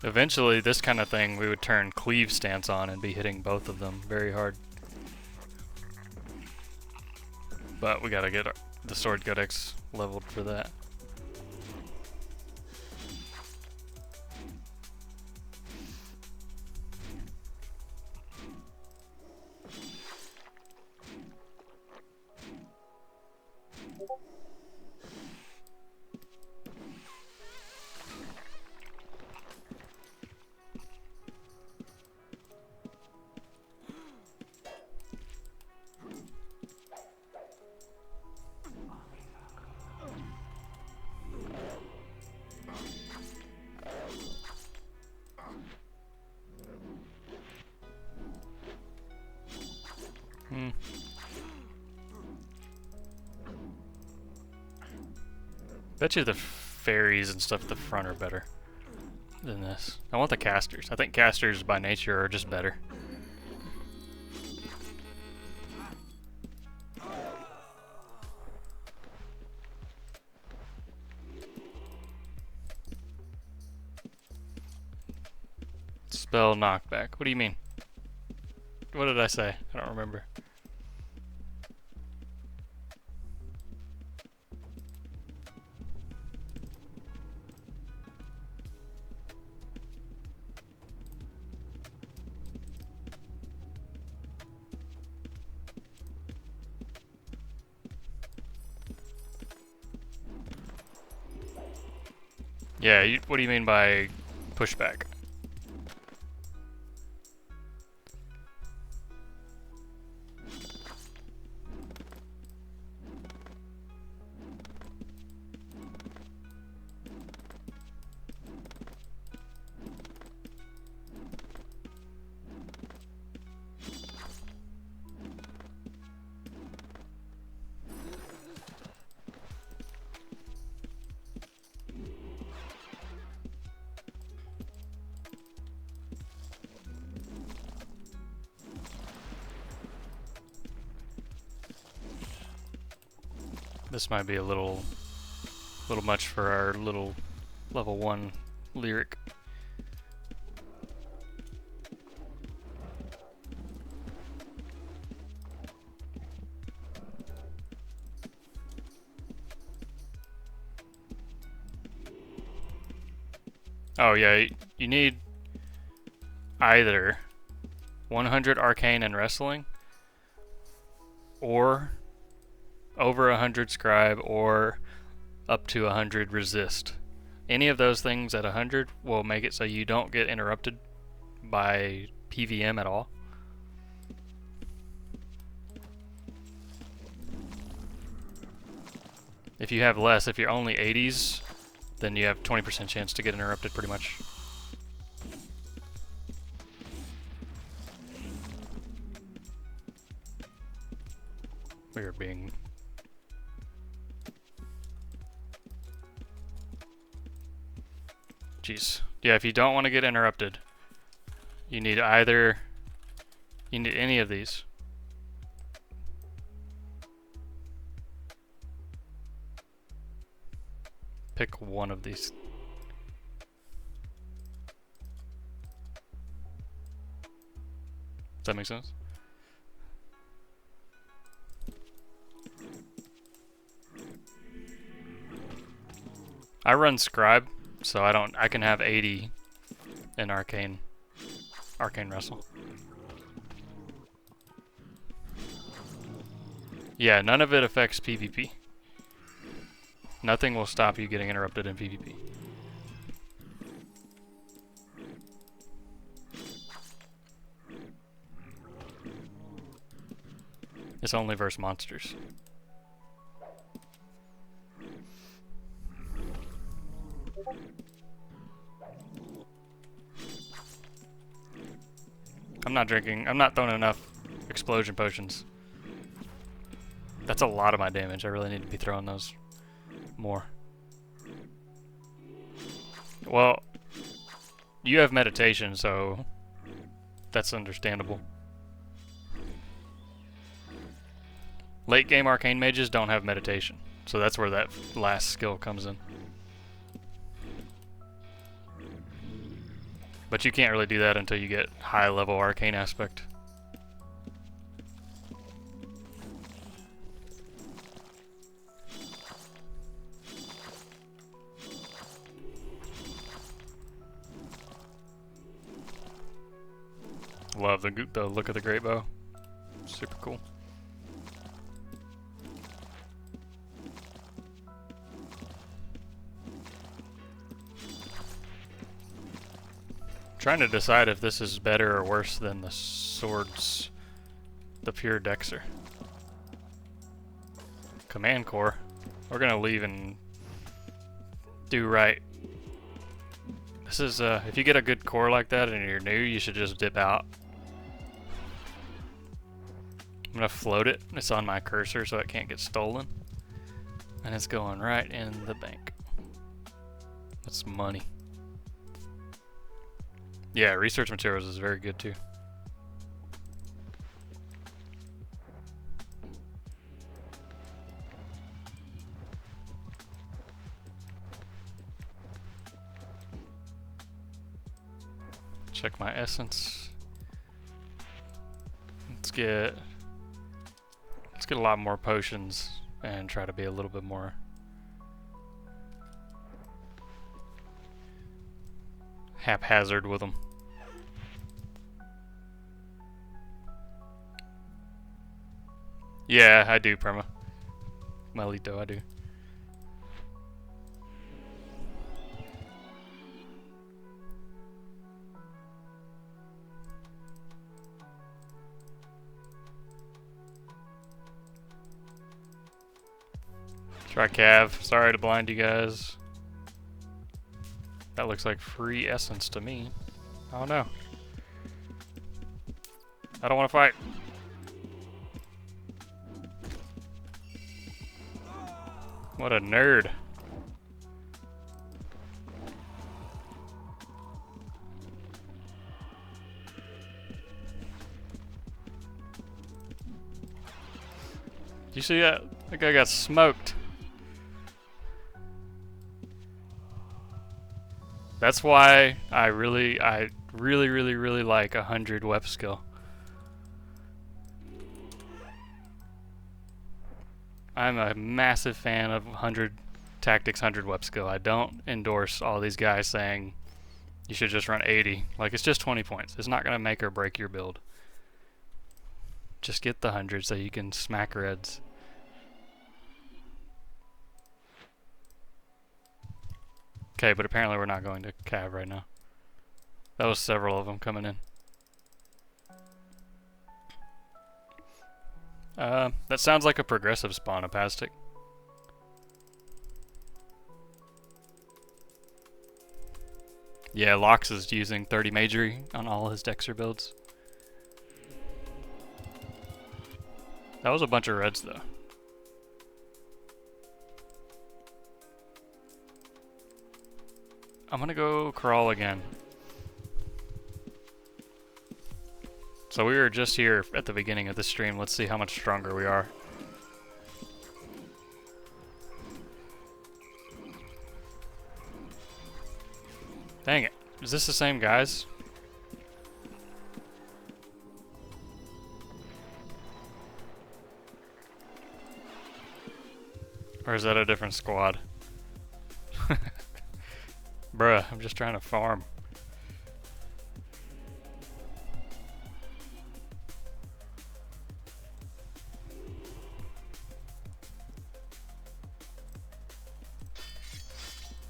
Eventually, this kind of thing, we would turn cleave stance on and be hitting both of them very hard. But we gotta get the sword codex leveled for that. Bet you the fairies and stuff at the front are better than this. I want the casters. I think casters by nature are just better. Spell knockback. What do you mean? What did I say? I don't remember. Yeah, what do you mean by pushback? This might be a little much for our little level 1 lyric. Oh yeah, you need either 100 arcane and wrestling, or over 100 scribe, or up to 100 resist. Any of those things at 100 will make it so you don't get interrupted by PVM at all. If you have less, if you're only 80s, then you have 20% chance to get interrupted pretty much. We are being... Jeez. Yeah, if you don't want to get interrupted, you need you need any of these. Pick one of these. Does that make sense? I run scribe, so I can have 80 in arcane wrestle. Yeah, none of it affects PvP. Nothing will stop you getting interrupted in PvP. It's only versus monsters. I'm not throwing enough explosion potions. That's a lot of my damage. I really need to be throwing those more. Well, you have meditation, so that's understandable. Late game arcane mages don't have meditation, so that's where that last skill comes in. But you can't really do that until you get high level arcane aspect. Love the look of the great bow. Super cool. Trying to decide if this is better or worse than the swords, the pure Dexter. Command core. We're gonna leave and do right. This is if you get a good core like that and you're new, you should just dip out. I'm gonna float it. It's on my cursor so it can't get stolen. And it's going right in the bank. That's money. Yeah, research materials is very good too. Check my essence. Let's get a lot more potions and try to be a little bit more haphazard with them. Yeah, I do, Perma. Malito, I do. Try Cav. Sorry to blind you guys. That looks like free essence to me. Oh no. I don't want to fight. What a nerd. You see that? That guy got smoked. That's why I really like 100 web skill. I'm a massive fan of 100 tactics, 100 web skill. I don't endorse all these guys saying you should just run 80. Like, it's just 20 points. It's not gonna make or break your build. Just get the 100 so you can smack reds. Okay, but apparently we're not going to Cav right now. That was several of them coming in. That sounds like a progressive spawn, Apastic. Yeah, Lox is using 30 magery on all his Dexter builds. That was a bunch of reds though. I'm gonna go crawl again. So we were just here at the beginning of the stream. Let's see how much stronger we are. Dang it. Is this the same guys? Or is that a different squad? Bruh, I'm just trying to farm.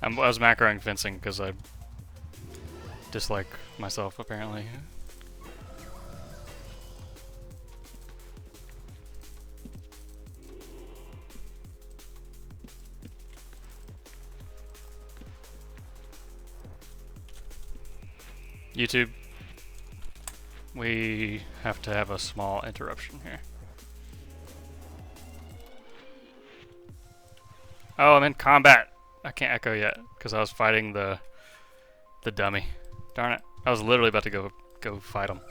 I was macroing fencing because I dislike myself, apparently. YouTube, we have to have a small interruption here. Oh, I'm in combat. I can't echo yet because I was fighting the dummy. Darn it! I was literally about to go fight him.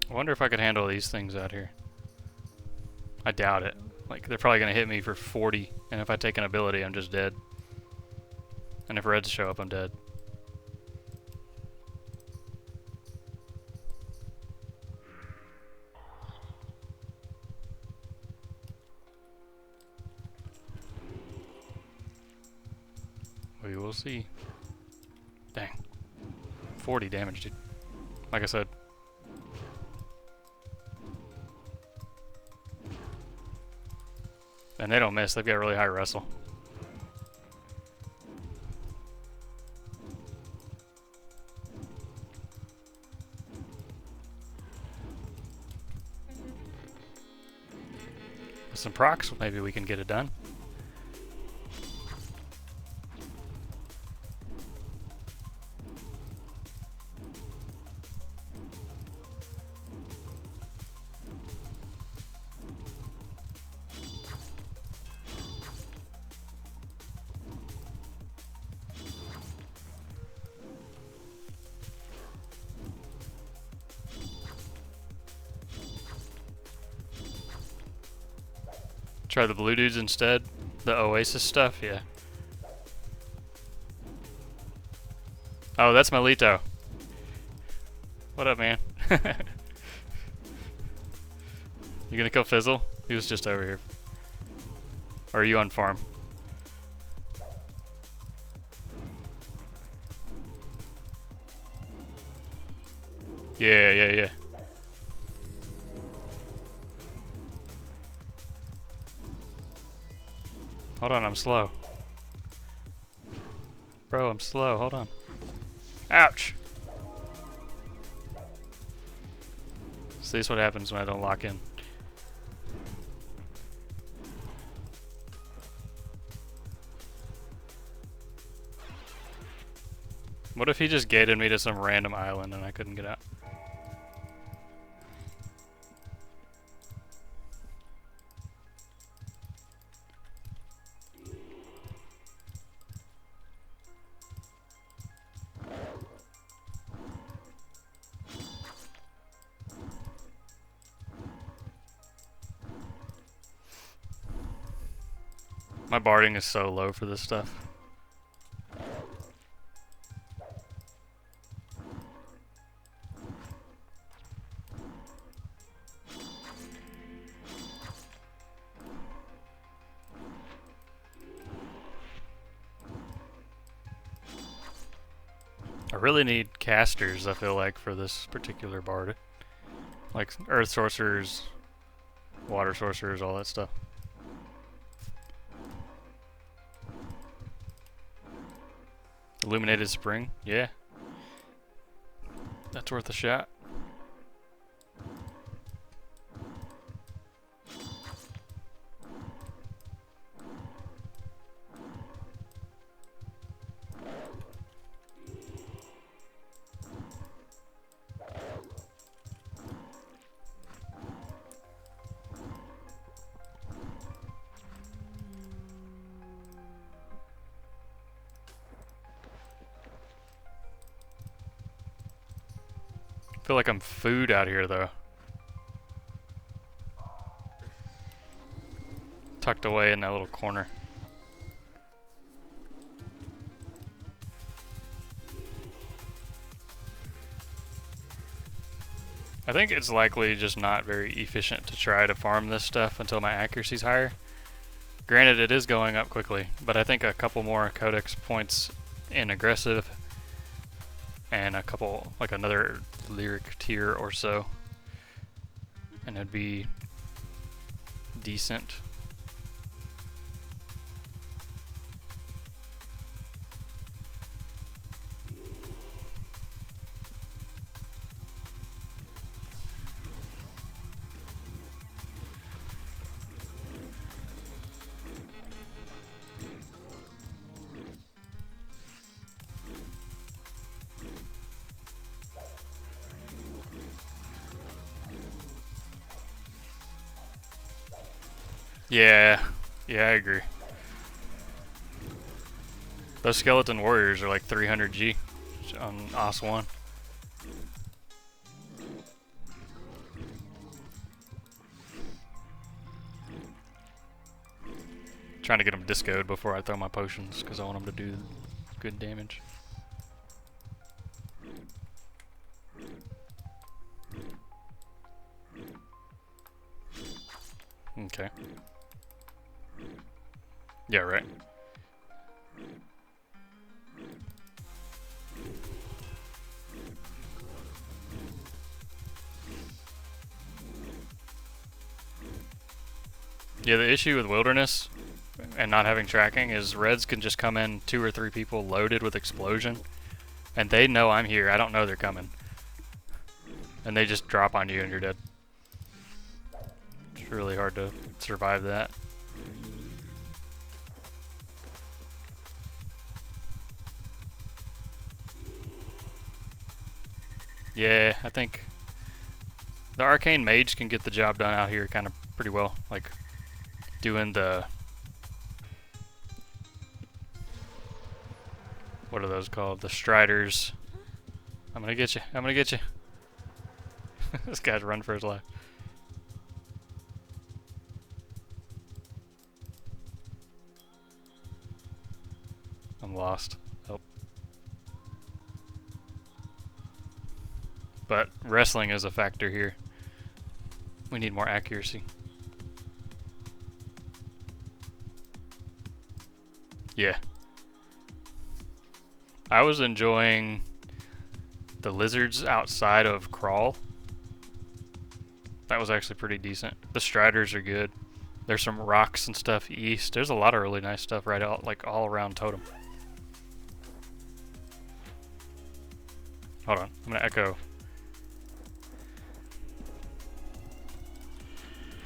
I wonder if I could handle these things out here. I doubt it. Like, they're probably gonna hit me for 40, and if I take an ability, I'm just dead. And if reds show up, I'm dead. We will see. Dang. 40 damage, dude. Like I said. And they don't miss. They've got really high wrestle. With some procs, maybe we can get it done. Try the blue dudes instead. The Oasis stuff, yeah. Oh, that's Melito. What up, man? You gonna kill Fizzle? He was just over here. Or are you on farm? Yeah. Hold on, I'm slow. Bro, I'm slow, hold on. Ouch! See, this is what happens when I don't lock in. What if he just gated me to some random island and I couldn't get out? My barding is so low for this stuff. I really need casters, I feel like, for this particular bard. Like earth sorcerers, water sorcerers, all that stuff. Illuminated Spring? Yeah. That's worth a shot. I feel like I'm food out here, though. Tucked away in that little corner. I think it's likely just not very efficient to try to farm this stuff until my accuracy's higher. Granted, it is going up quickly, but I think a couple more codex points in aggressive and a couple, like another lyric tier or so, and it'd be decent. Yeah, I agree. Those skeleton warriors are like 300 G on OS 1. Trying to get them discoed before I throw my potions because I want them to do good damage. Okay. Yeah, right. Yeah, the issue with Wilderness and not having tracking is reds can just come in 2 or 3 people loaded with explosion, and they know I'm here. I don't know they're coming. And they just drop on you and you're dead. It's really hard to survive that. Yeah, I think the Arcane Mage can get the job done out here kind of pretty well. Like, doing the... what are those called? The Striders. I'm gonna get you. I'm gonna get you. This guy's running for his life. I'm lost. Oh. But wrestling is a factor here. We need more accuracy. Yeah. I was enjoying the lizards outside of crawl. That was actually pretty decent. The striders are good. There's some rocks and stuff east. There's a lot of really nice stuff right out, like all around Totem. Hold on, I'm gonna echo.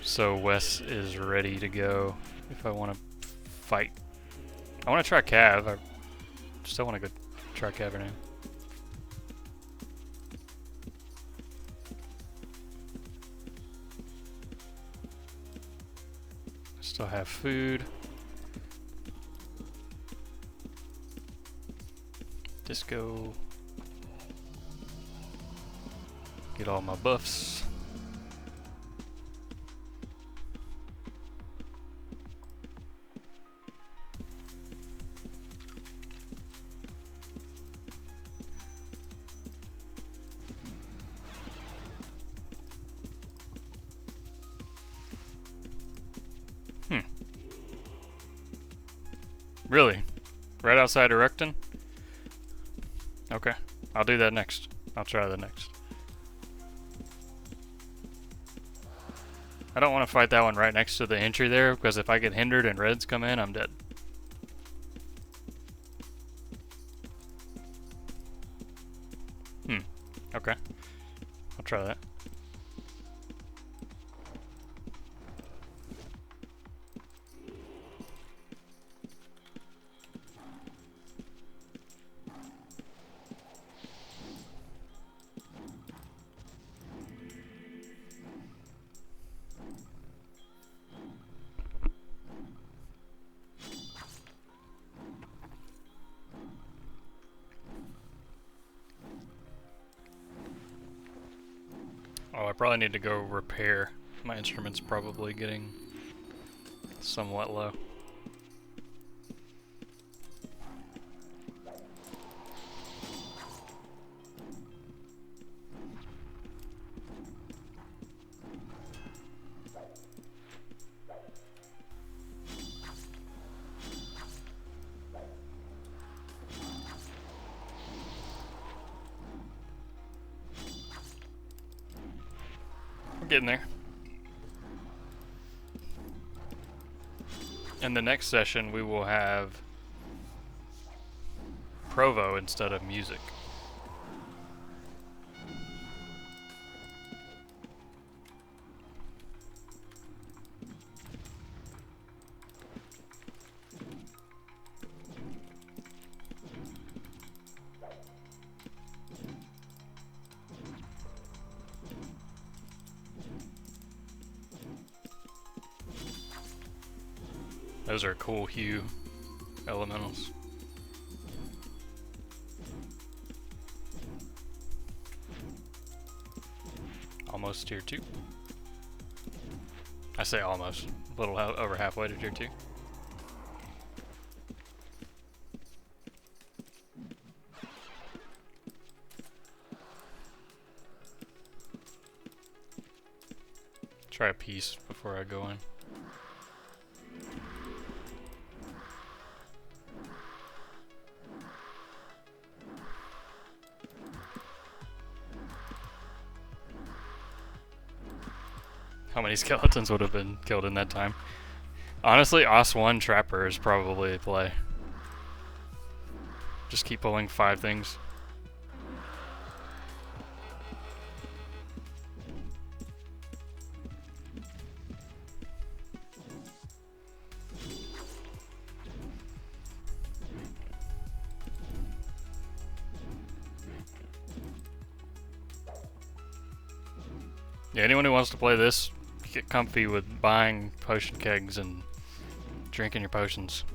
So Wes is ready to go if I want to fight. I want to try Cav. I still want to go try Cav now. Still have food. Just go get all my buffs. Really? Right outside of Recton? Okay. I'll do that next. I'll try that next. I don't want to fight that one right next to the entry there, because if I get hindered and reds come in, I'm dead. Okay. I'll try that. Oh, I probably need to go repair. My instrument's probably getting somewhat low. We're getting there. In the next session, we will have Provo instead of music. Those are cool hue elementals. Almost tier 2. I say almost. A little over halfway to tier 2. Try a piece before I go in. How many skeletons would have been killed in that time? Honestly, OS1 Trapper is probably a play. Just keep pulling 5 things. Yeah, anyone who wants to play this, get comfy with buying potion kegs and drinking your potions.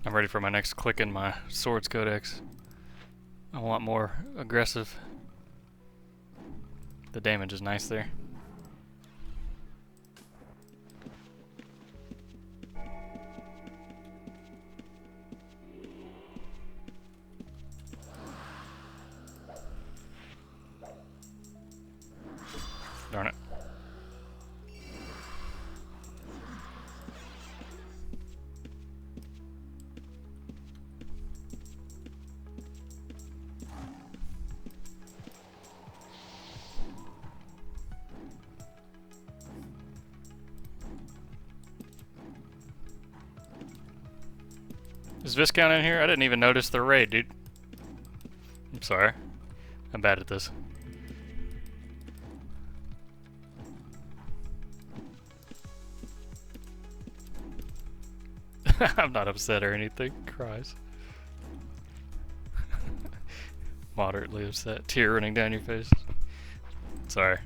I'm ready for my next click in my swords codex. I want more aggressive. The damage is nice there. Darn it. Is Viscount in here? I didn't even notice the raid, dude. I'm sorry. I'm bad at this. I'm not upset or anything. Cries. Moderately upset. Tear running down your face. Sorry.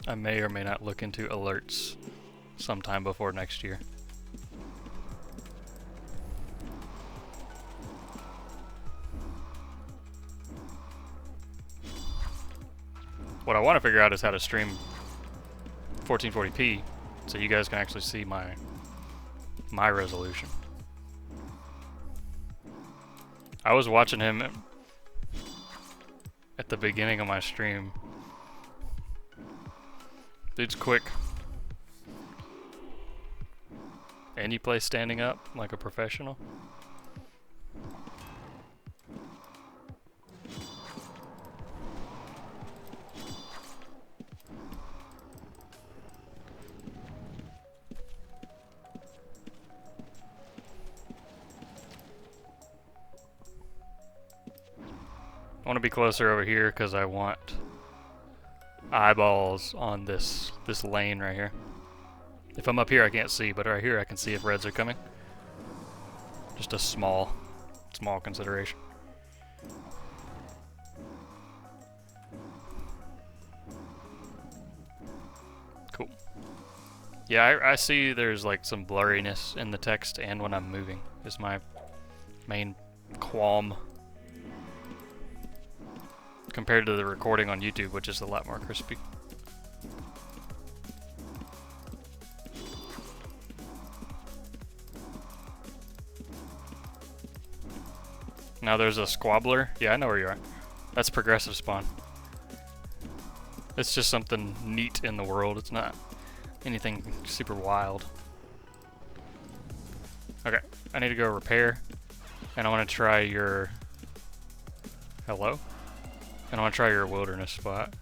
I may or may not look into alerts sometime before next year. What I want to figure out is how to stream 1440p so you guys can actually see my resolution. I was watching him at the beginning of my stream. Dude's quick. And you play standing up like a professional. I want to be closer over here because I want eyeballs on this lane right here. If I'm up here I can't see, but right here I can see if reds are coming. Just a small consideration. Cool. Yeah, I see there's like some blurriness in the text and when I'm moving is my main qualm. Compared to the recording on YouTube, which is a lot more crispy. Now there's a squabbler. Yeah, I know where you are. That's progressive spawn. It's just something neat in the world. It's not anything super wild. Okay, I need to go repair. And I want to try your... Hello? And I want to try your wilderness spot.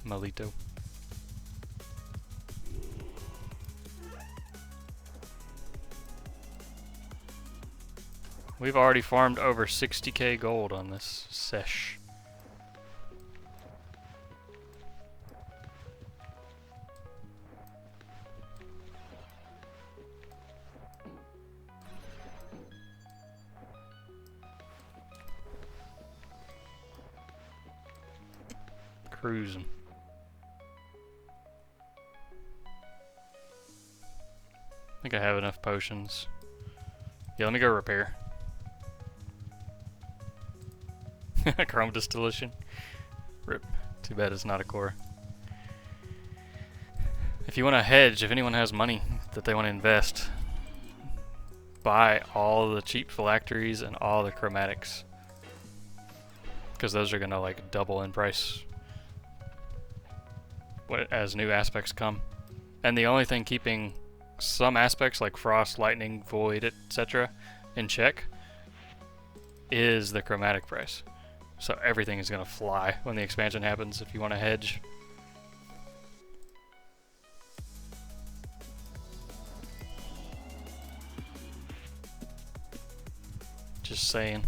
Malito. We've already farmed over 60k gold on this sesh. Cruising. I think I have enough potions. Yeah, let me go repair. Chrome distillation. Rip. Too bad it's not a core. If you want to hedge, if anyone has money that they want to invest, buy all the cheap phylacteries and all the chromatics. Because those are going to like double in price as new aspects come. And the only thing keeping some aspects like frost, lightning, void, etc. in check is the chromatic price. So everything is going to fly when the expansion happens if you want to hedge. Just saying.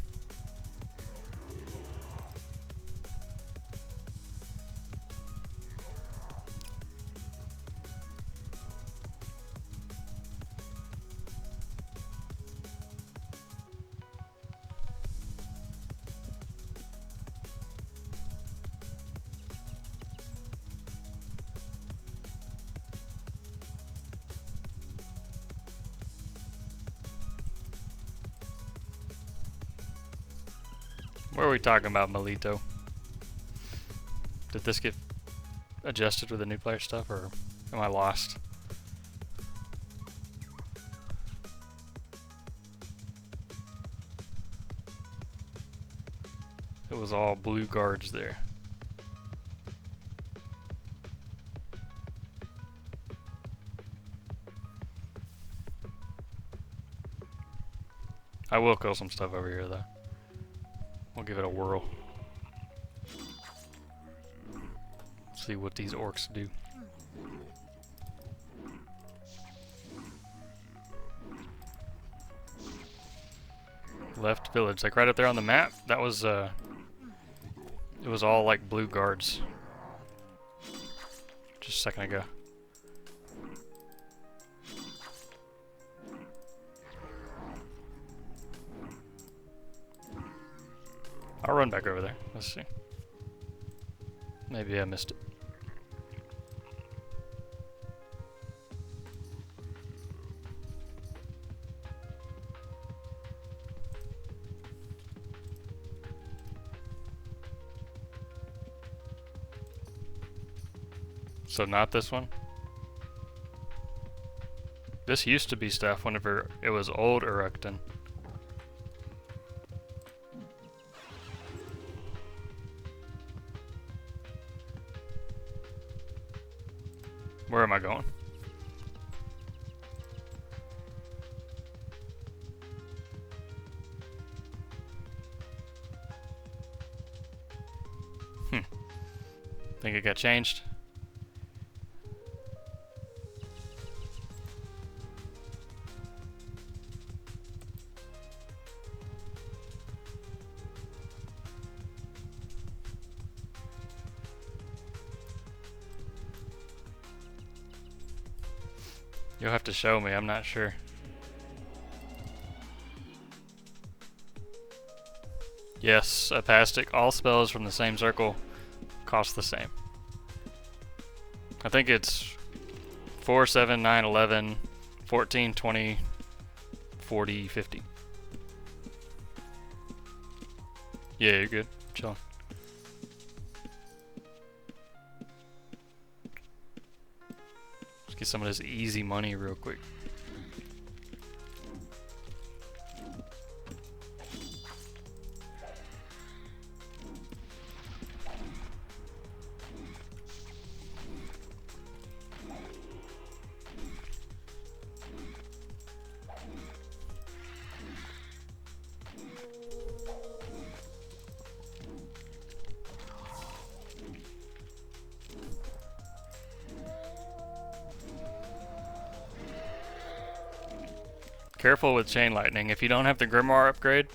Where are we talking about, Melito? Did this get adjusted with the new player stuff, or am I lost? It was all blue guards there. I will kill some stuff over here though. We'll give it a whirl. See what these orcs do. Left village, like right up there on the map. That was it was all like blue guards. Just a second ago. I'll run back over there. Let's see. Maybe I missed it. So not this one? This used to be stuff whenever it was old Urukten. Where am I going? Think it got changed? You'll have to show me, I'm not sure. Yes, Apastic. All spells from the same circle cost the same. I think it's 4, 7, 9, 11, 14, 20, 40, 50. Yeah, you're good. Chill. Let's get some of this easy money real quick. Careful with Chain Lightning. If you don't have the Grimoire upgrade,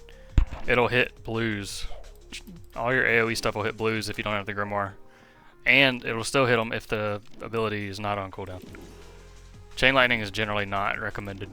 it'll hit blues. All your AoE stuff will hit blues if you don't have the Grimoire. And it'll still hit them if the ability is not on cooldown. Chain Lightning is generally not recommended.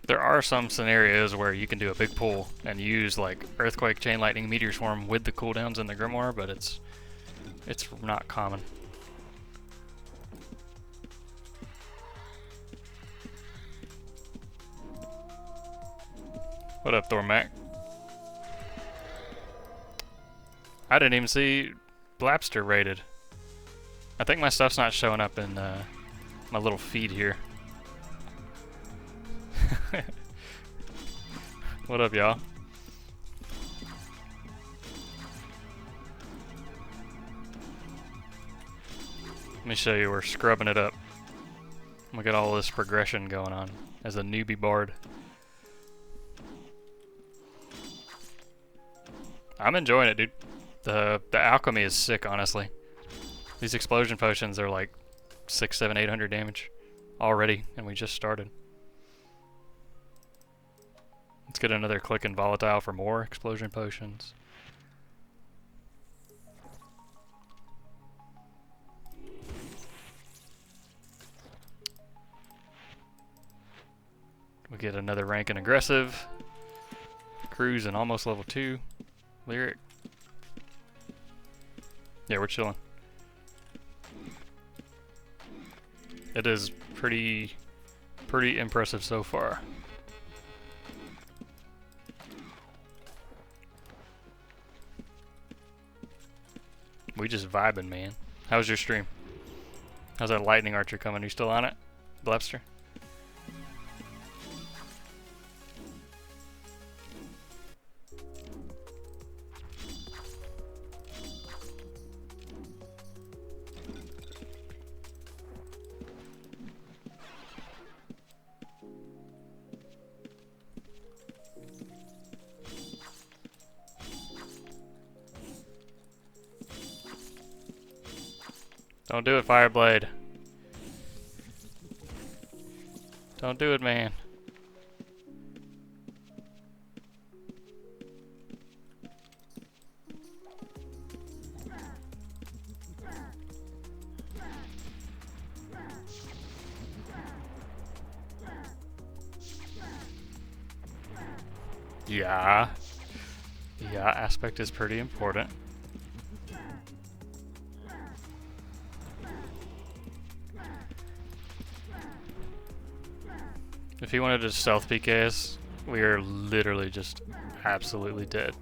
There are some scenarios where you can do a big pull and use like Earthquake, Chain Lightning, Meteor Swarm with the cooldowns in the Grimoire, but it's not common. What up, Thormac? I didn't even see Blapster rated. I think my stuff's not showing up in my little feed here. What up, y'all? Let me show you, we're scrubbing it up. Look at all this progression going on as a newbie bard. I'm enjoying it, dude. The alchemy is sick, honestly. These explosion potions are like 600, 700, 800 damage already, and we just started. Let's get another click and volatile for more explosion potions. We get another rank and aggressive. cruising, almost level 2. Lyric. Yeah, we're chilling. It is pretty impressive so far. We just vibing, man. How's your stream? How's that lightning archer coming? Are you still on it, Blabster? Don't do it, Fireblade. Don't do it, man. Yeah. Yeah, aspect is pretty important. If he wanted to stealth PK us, we are literally just absolutely dead.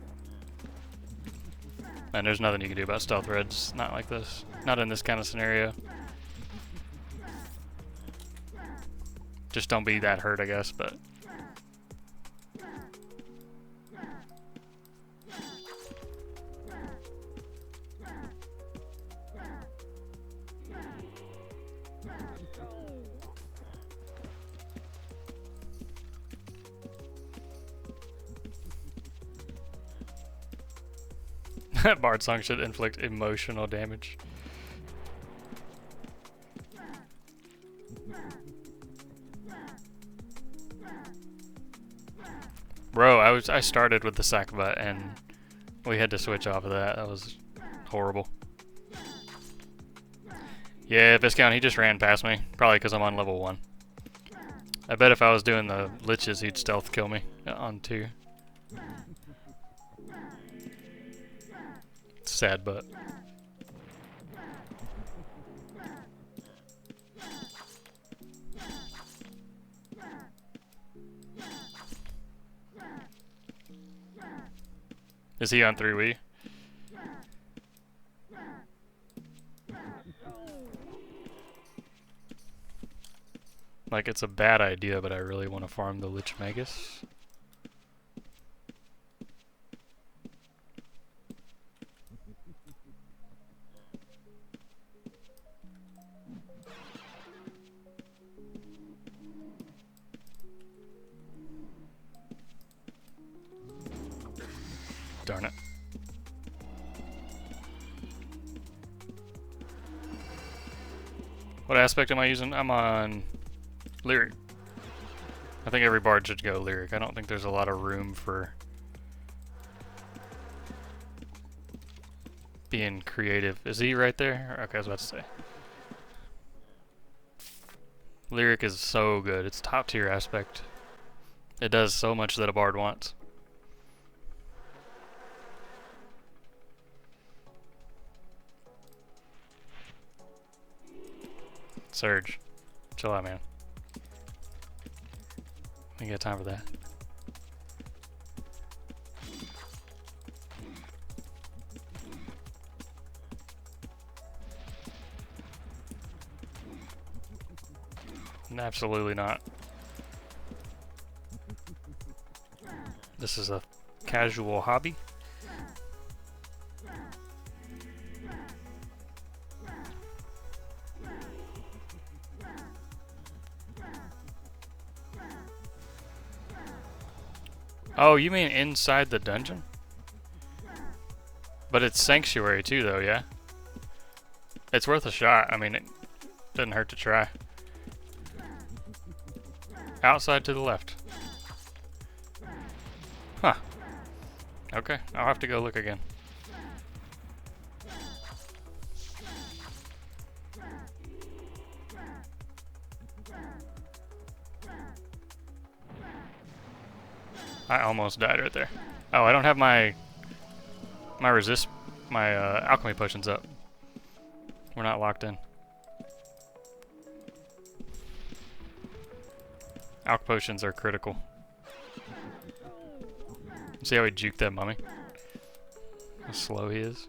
And there's nothing you can do about stealth reds, not like this. Not in this kind of scenario. Just don't be that hurt, I guess, but... Bard song should inflict emotional damage. Bro, I started with the Sackbot and we had to switch off of that. That was horrible. Yeah, Viscount, he just ran past me. Probably because I'm on level 1. I bet if I was doing the Liches, he'd stealth kill me on 2. Sad, but... Is he on 3W? Like, it's a bad idea, but I really want to farm the Lich Magus. Darn it. What aspect am I using? I'm on Lyric. I think every bard should go Lyric. I don't think there's a lot of room for being creative. Is he right there? Okay, I was about to say. Lyric is so good. It's top tier aspect. It does so much that a bard wants. Surge. Chill out, man. We got time for that. Absolutely not. This is a casual hobby. Oh, you mean inside the dungeon? But it's Sanctuary too, though, yeah? It's worth a shot. I mean, it doesn't hurt to try. Outside to the left. Huh. Okay, I'll have to go look again. I almost died right there. Oh, I don't have my alchemy potions up. We're not locked in. Alch potions are critical. See how he juked that mummy? How slow he is.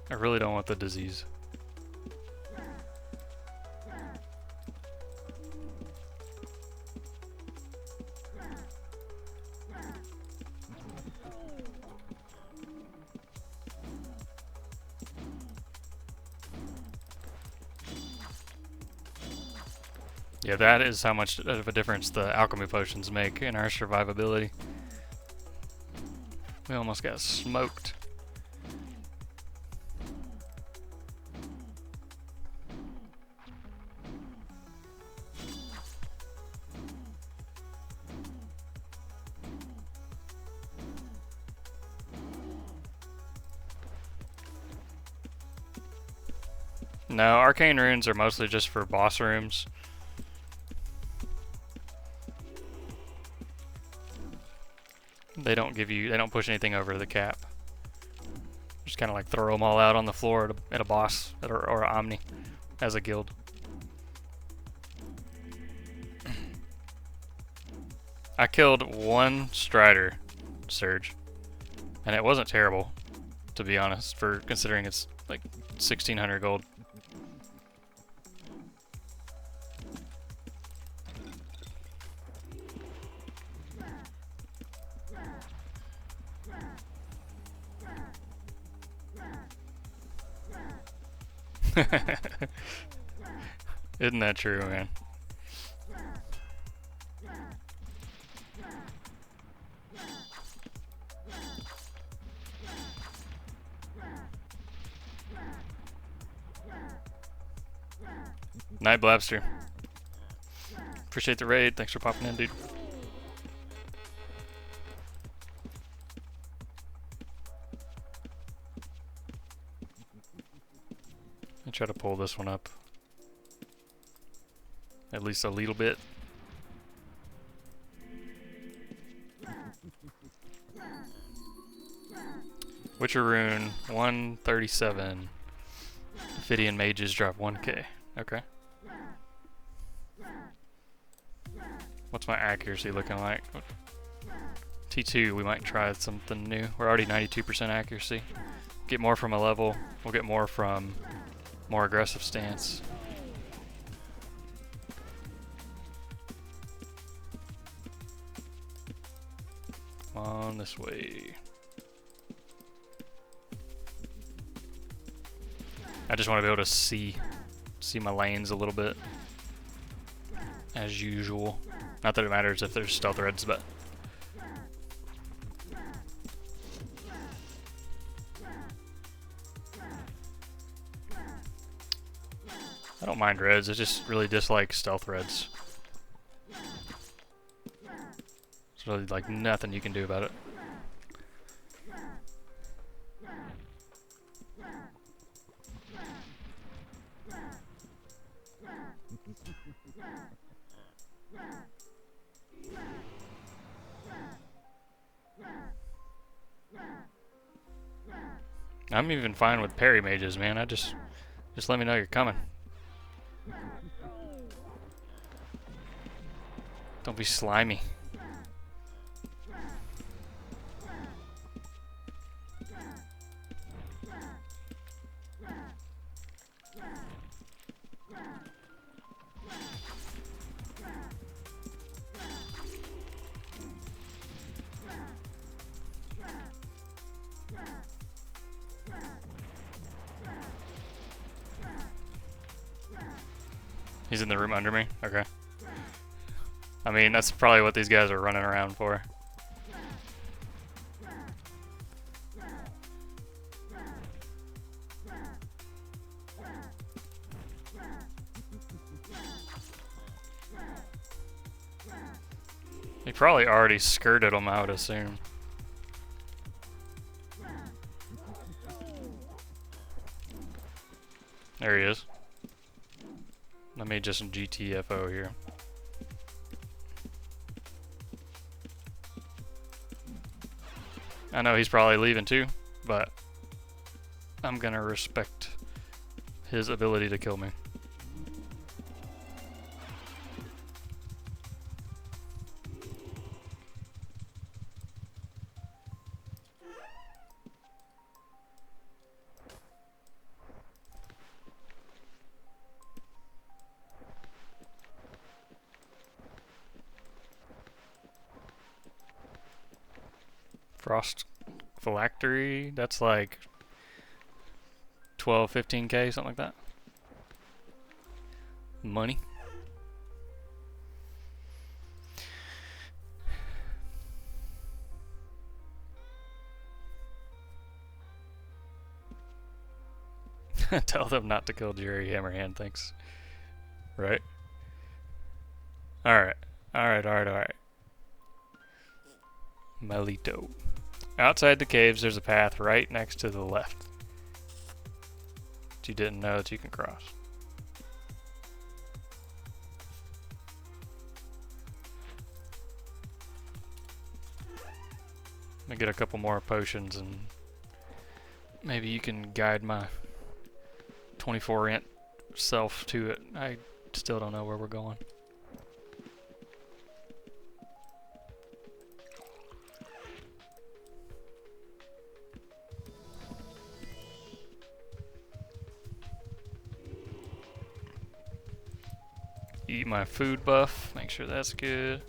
I really don't want the disease. Yeah, that is how much of a difference the alchemy potions make in our survivability. We almost got smoked. No, arcane runes are mostly just for boss rooms. They don't push anything over the cap. Just kind of like throw them all out on the floor at a boss or an Omni as a guild. I killed one Strider Surge, and it wasn't terrible, to be honest, for considering it's like 1600 gold. Isn't that true, man? Night Blabster. Appreciate the raid. Thanks for popping in, dude. I'll try to pull this one up. At least a little bit. Witcher Rune 137. Ophidian Mages drop 1k. Okay. What's my accuracy looking like? T2, we might try something new. We're already 92% accuracy. Get more from a level. We'll get more from more aggressive stance. Come on this way. I just want to be able to see my lanes a little bit, as usual. Not that it matters if there's stealth reds, but I don't mind reds. I just really dislike stealth reds. There's really like nothing you can do about it. I'm even fine with parry mages, man. Just let me know you're coming. Don't be slimy. He's in the room under me? Okay. I mean, that's probably what these guys are running around for. He probably already skirted them, I would assume. There he is. Let me just GTFO here. I know he's probably leaving too, but I'm gonna respect his ability to kill me. Frost Phylactery, that's like 12, 15k, something like that. Money. Tell them not to kill Jerry Hammerhand, thanks. Right? Alright. Alright. Malito. Outside the caves, there's a path right next to the left. But you didn't know that you can cross. Let me get a couple more potions and maybe you can guide my 24-int self to it. I still don't know where we're going. Eat my food buff, make sure that's good.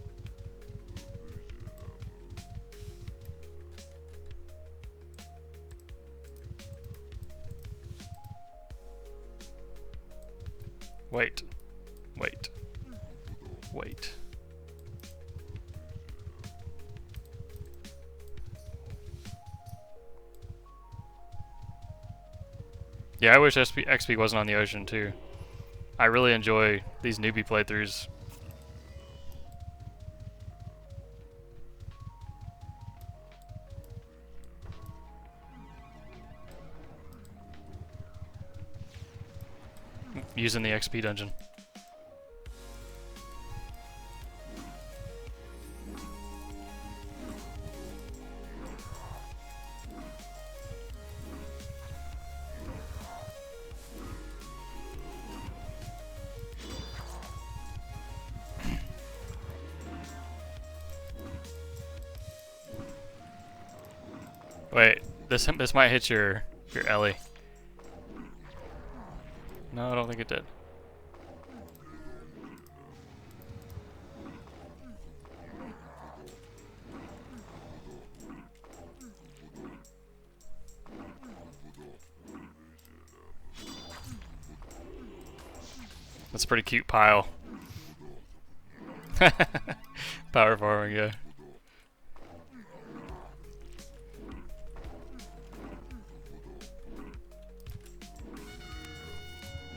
Wait. Yeah, I wish XP wasn't on the ocean too. I really enjoy these newbie playthroughs. Using the XP dungeon. Wait, this might hit your Ellie. No, I don't think it did. That's a pretty cute pile. Power farming, yeah.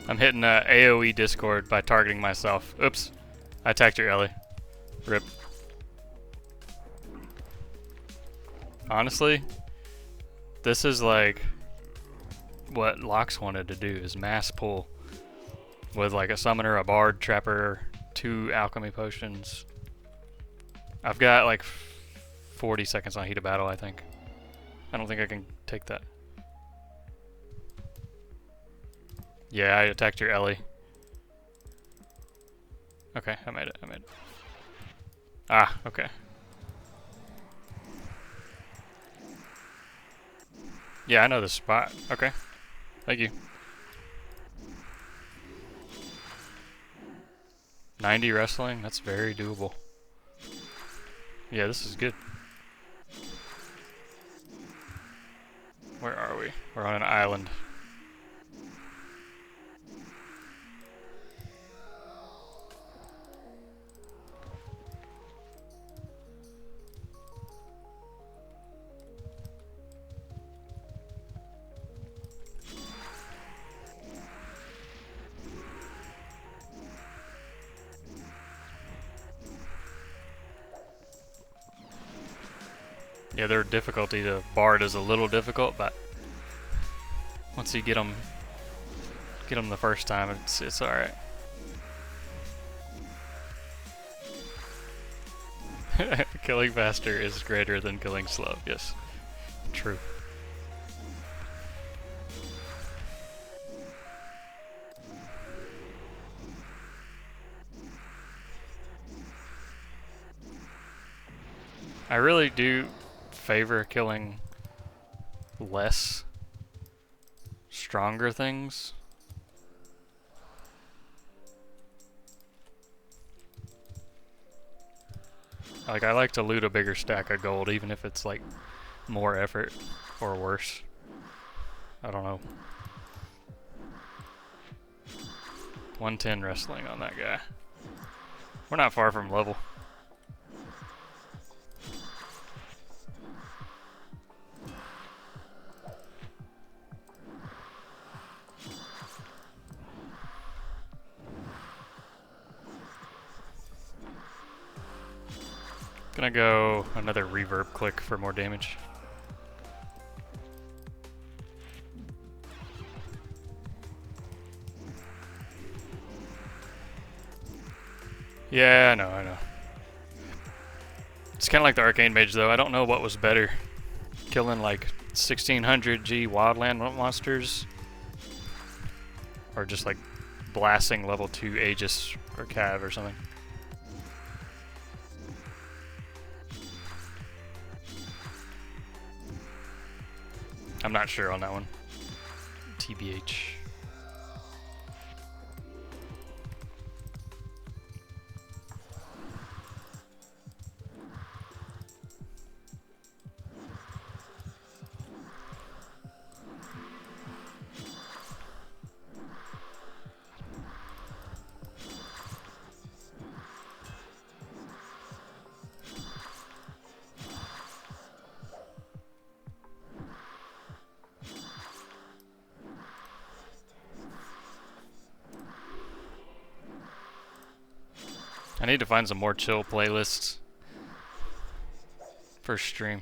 I'm hitting AoE Discord by targeting myself. Oops. I attacked your Ellie. RIP. Honestly, this is like what Lox wanted to do, is mass pull. With like a summoner, a bard, trapper, 2 alchemy potions. I've got like 40 seconds on heat of battle, I think. I don't think I can take that. Yeah, I attacked your Ellie. Okay, I made it. Ah, okay. Yeah, I know this spot. Okay. Thank you. 90 wrestling? That's very doable. Yeah, this is good. Where are we? We're on an island. Yeah, their difficulty to Bard is a little difficult, but once you get them Get him the first time, it's alright. Killing faster is greater than killing slow, yes. True. I really do favor killing less stronger things. Like, I like to loot a bigger stack of gold, even if it's like more effort or worse. I don't know. 110 wrestling on that guy. We're not far from level. Gonna go another reverb click for more damage. Yeah, I know. It's kind of like the Arcane Mage though. I don't know what was better. Killing like 1600 G wildland monsters, or just like blasting level 2 Aegis or Cav or something. I'm not sure on that one. TBH. I need to find some more chill playlists for stream.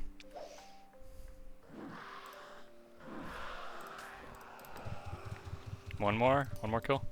One more kill.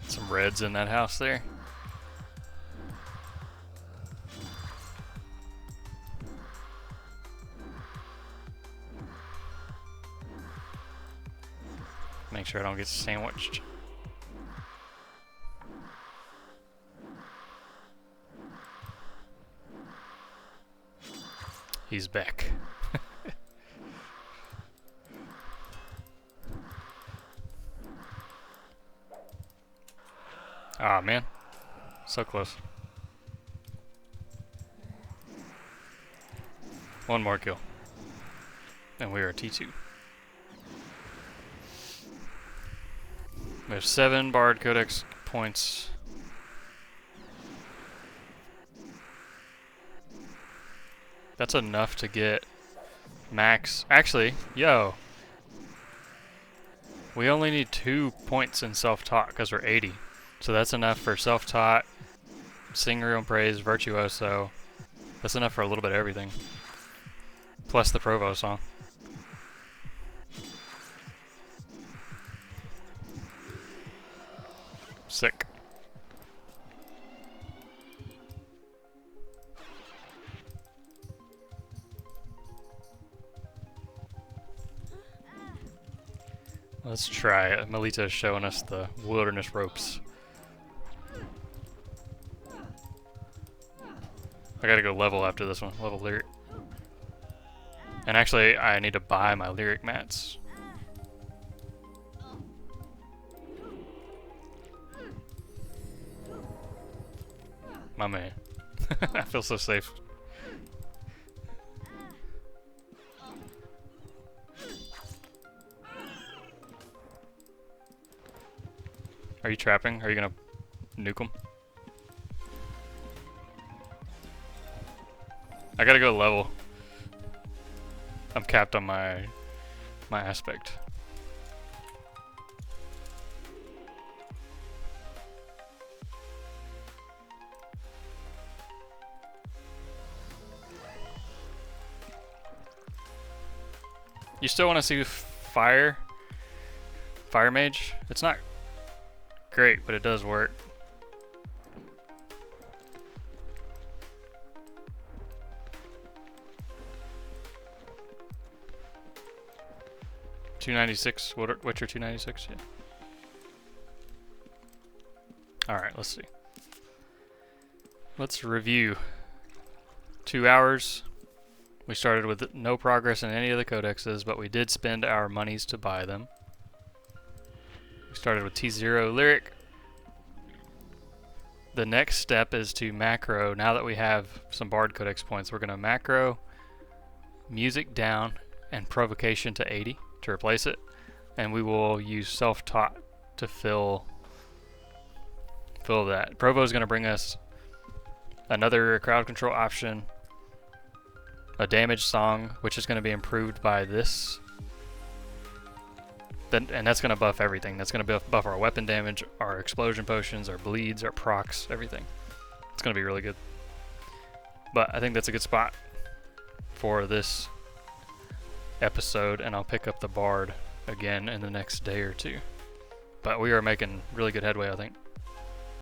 Some reds in that house there. Make sure I don't get sandwiched. He's back. Ah, man. So close. One more kill. And we are T2. We have 7 Bard Codex points. That's enough to get max. Actually, yo. We only need 2 points in self-taught because we're 80. So that's enough for self-taught, sing real praise, virtuoso. That's enough for a little bit of everything. Plus the Provo song. Sick. Let's try it. Melita is showing us the wilderness ropes. I gotta go level after this one. Level lyric. And actually, I need to buy my lyric mats. My man. I feel so safe. Are you trapping? Are you gonna nuke them? I gotta go level. I'm capped on my aspect. You still want to see fire mage? It's not great, but it does work. $296. What's your 296? Yeah. All right, let's see. Let's review. 2 hours. We started with no progress in any of the codexes, but we did spend our monies to buy them. We started with T0 lyric. The next step is to macro. Now that we have some bard codex points, we're going to macro music down and provocation to 80 to replace it, and we will use self-taught to fill that. Provo is going to bring us another crowd control option, a damage song, which is going to be improved by this. And that's going to buff everything. That's going to buff our weapon damage, our explosion potions, our bleeds, our procs, everything. It's going to be really good. But I think that's a good spot for this episode, and I'll pick up the bard again in the next day or two. But we are making really good headway, I think.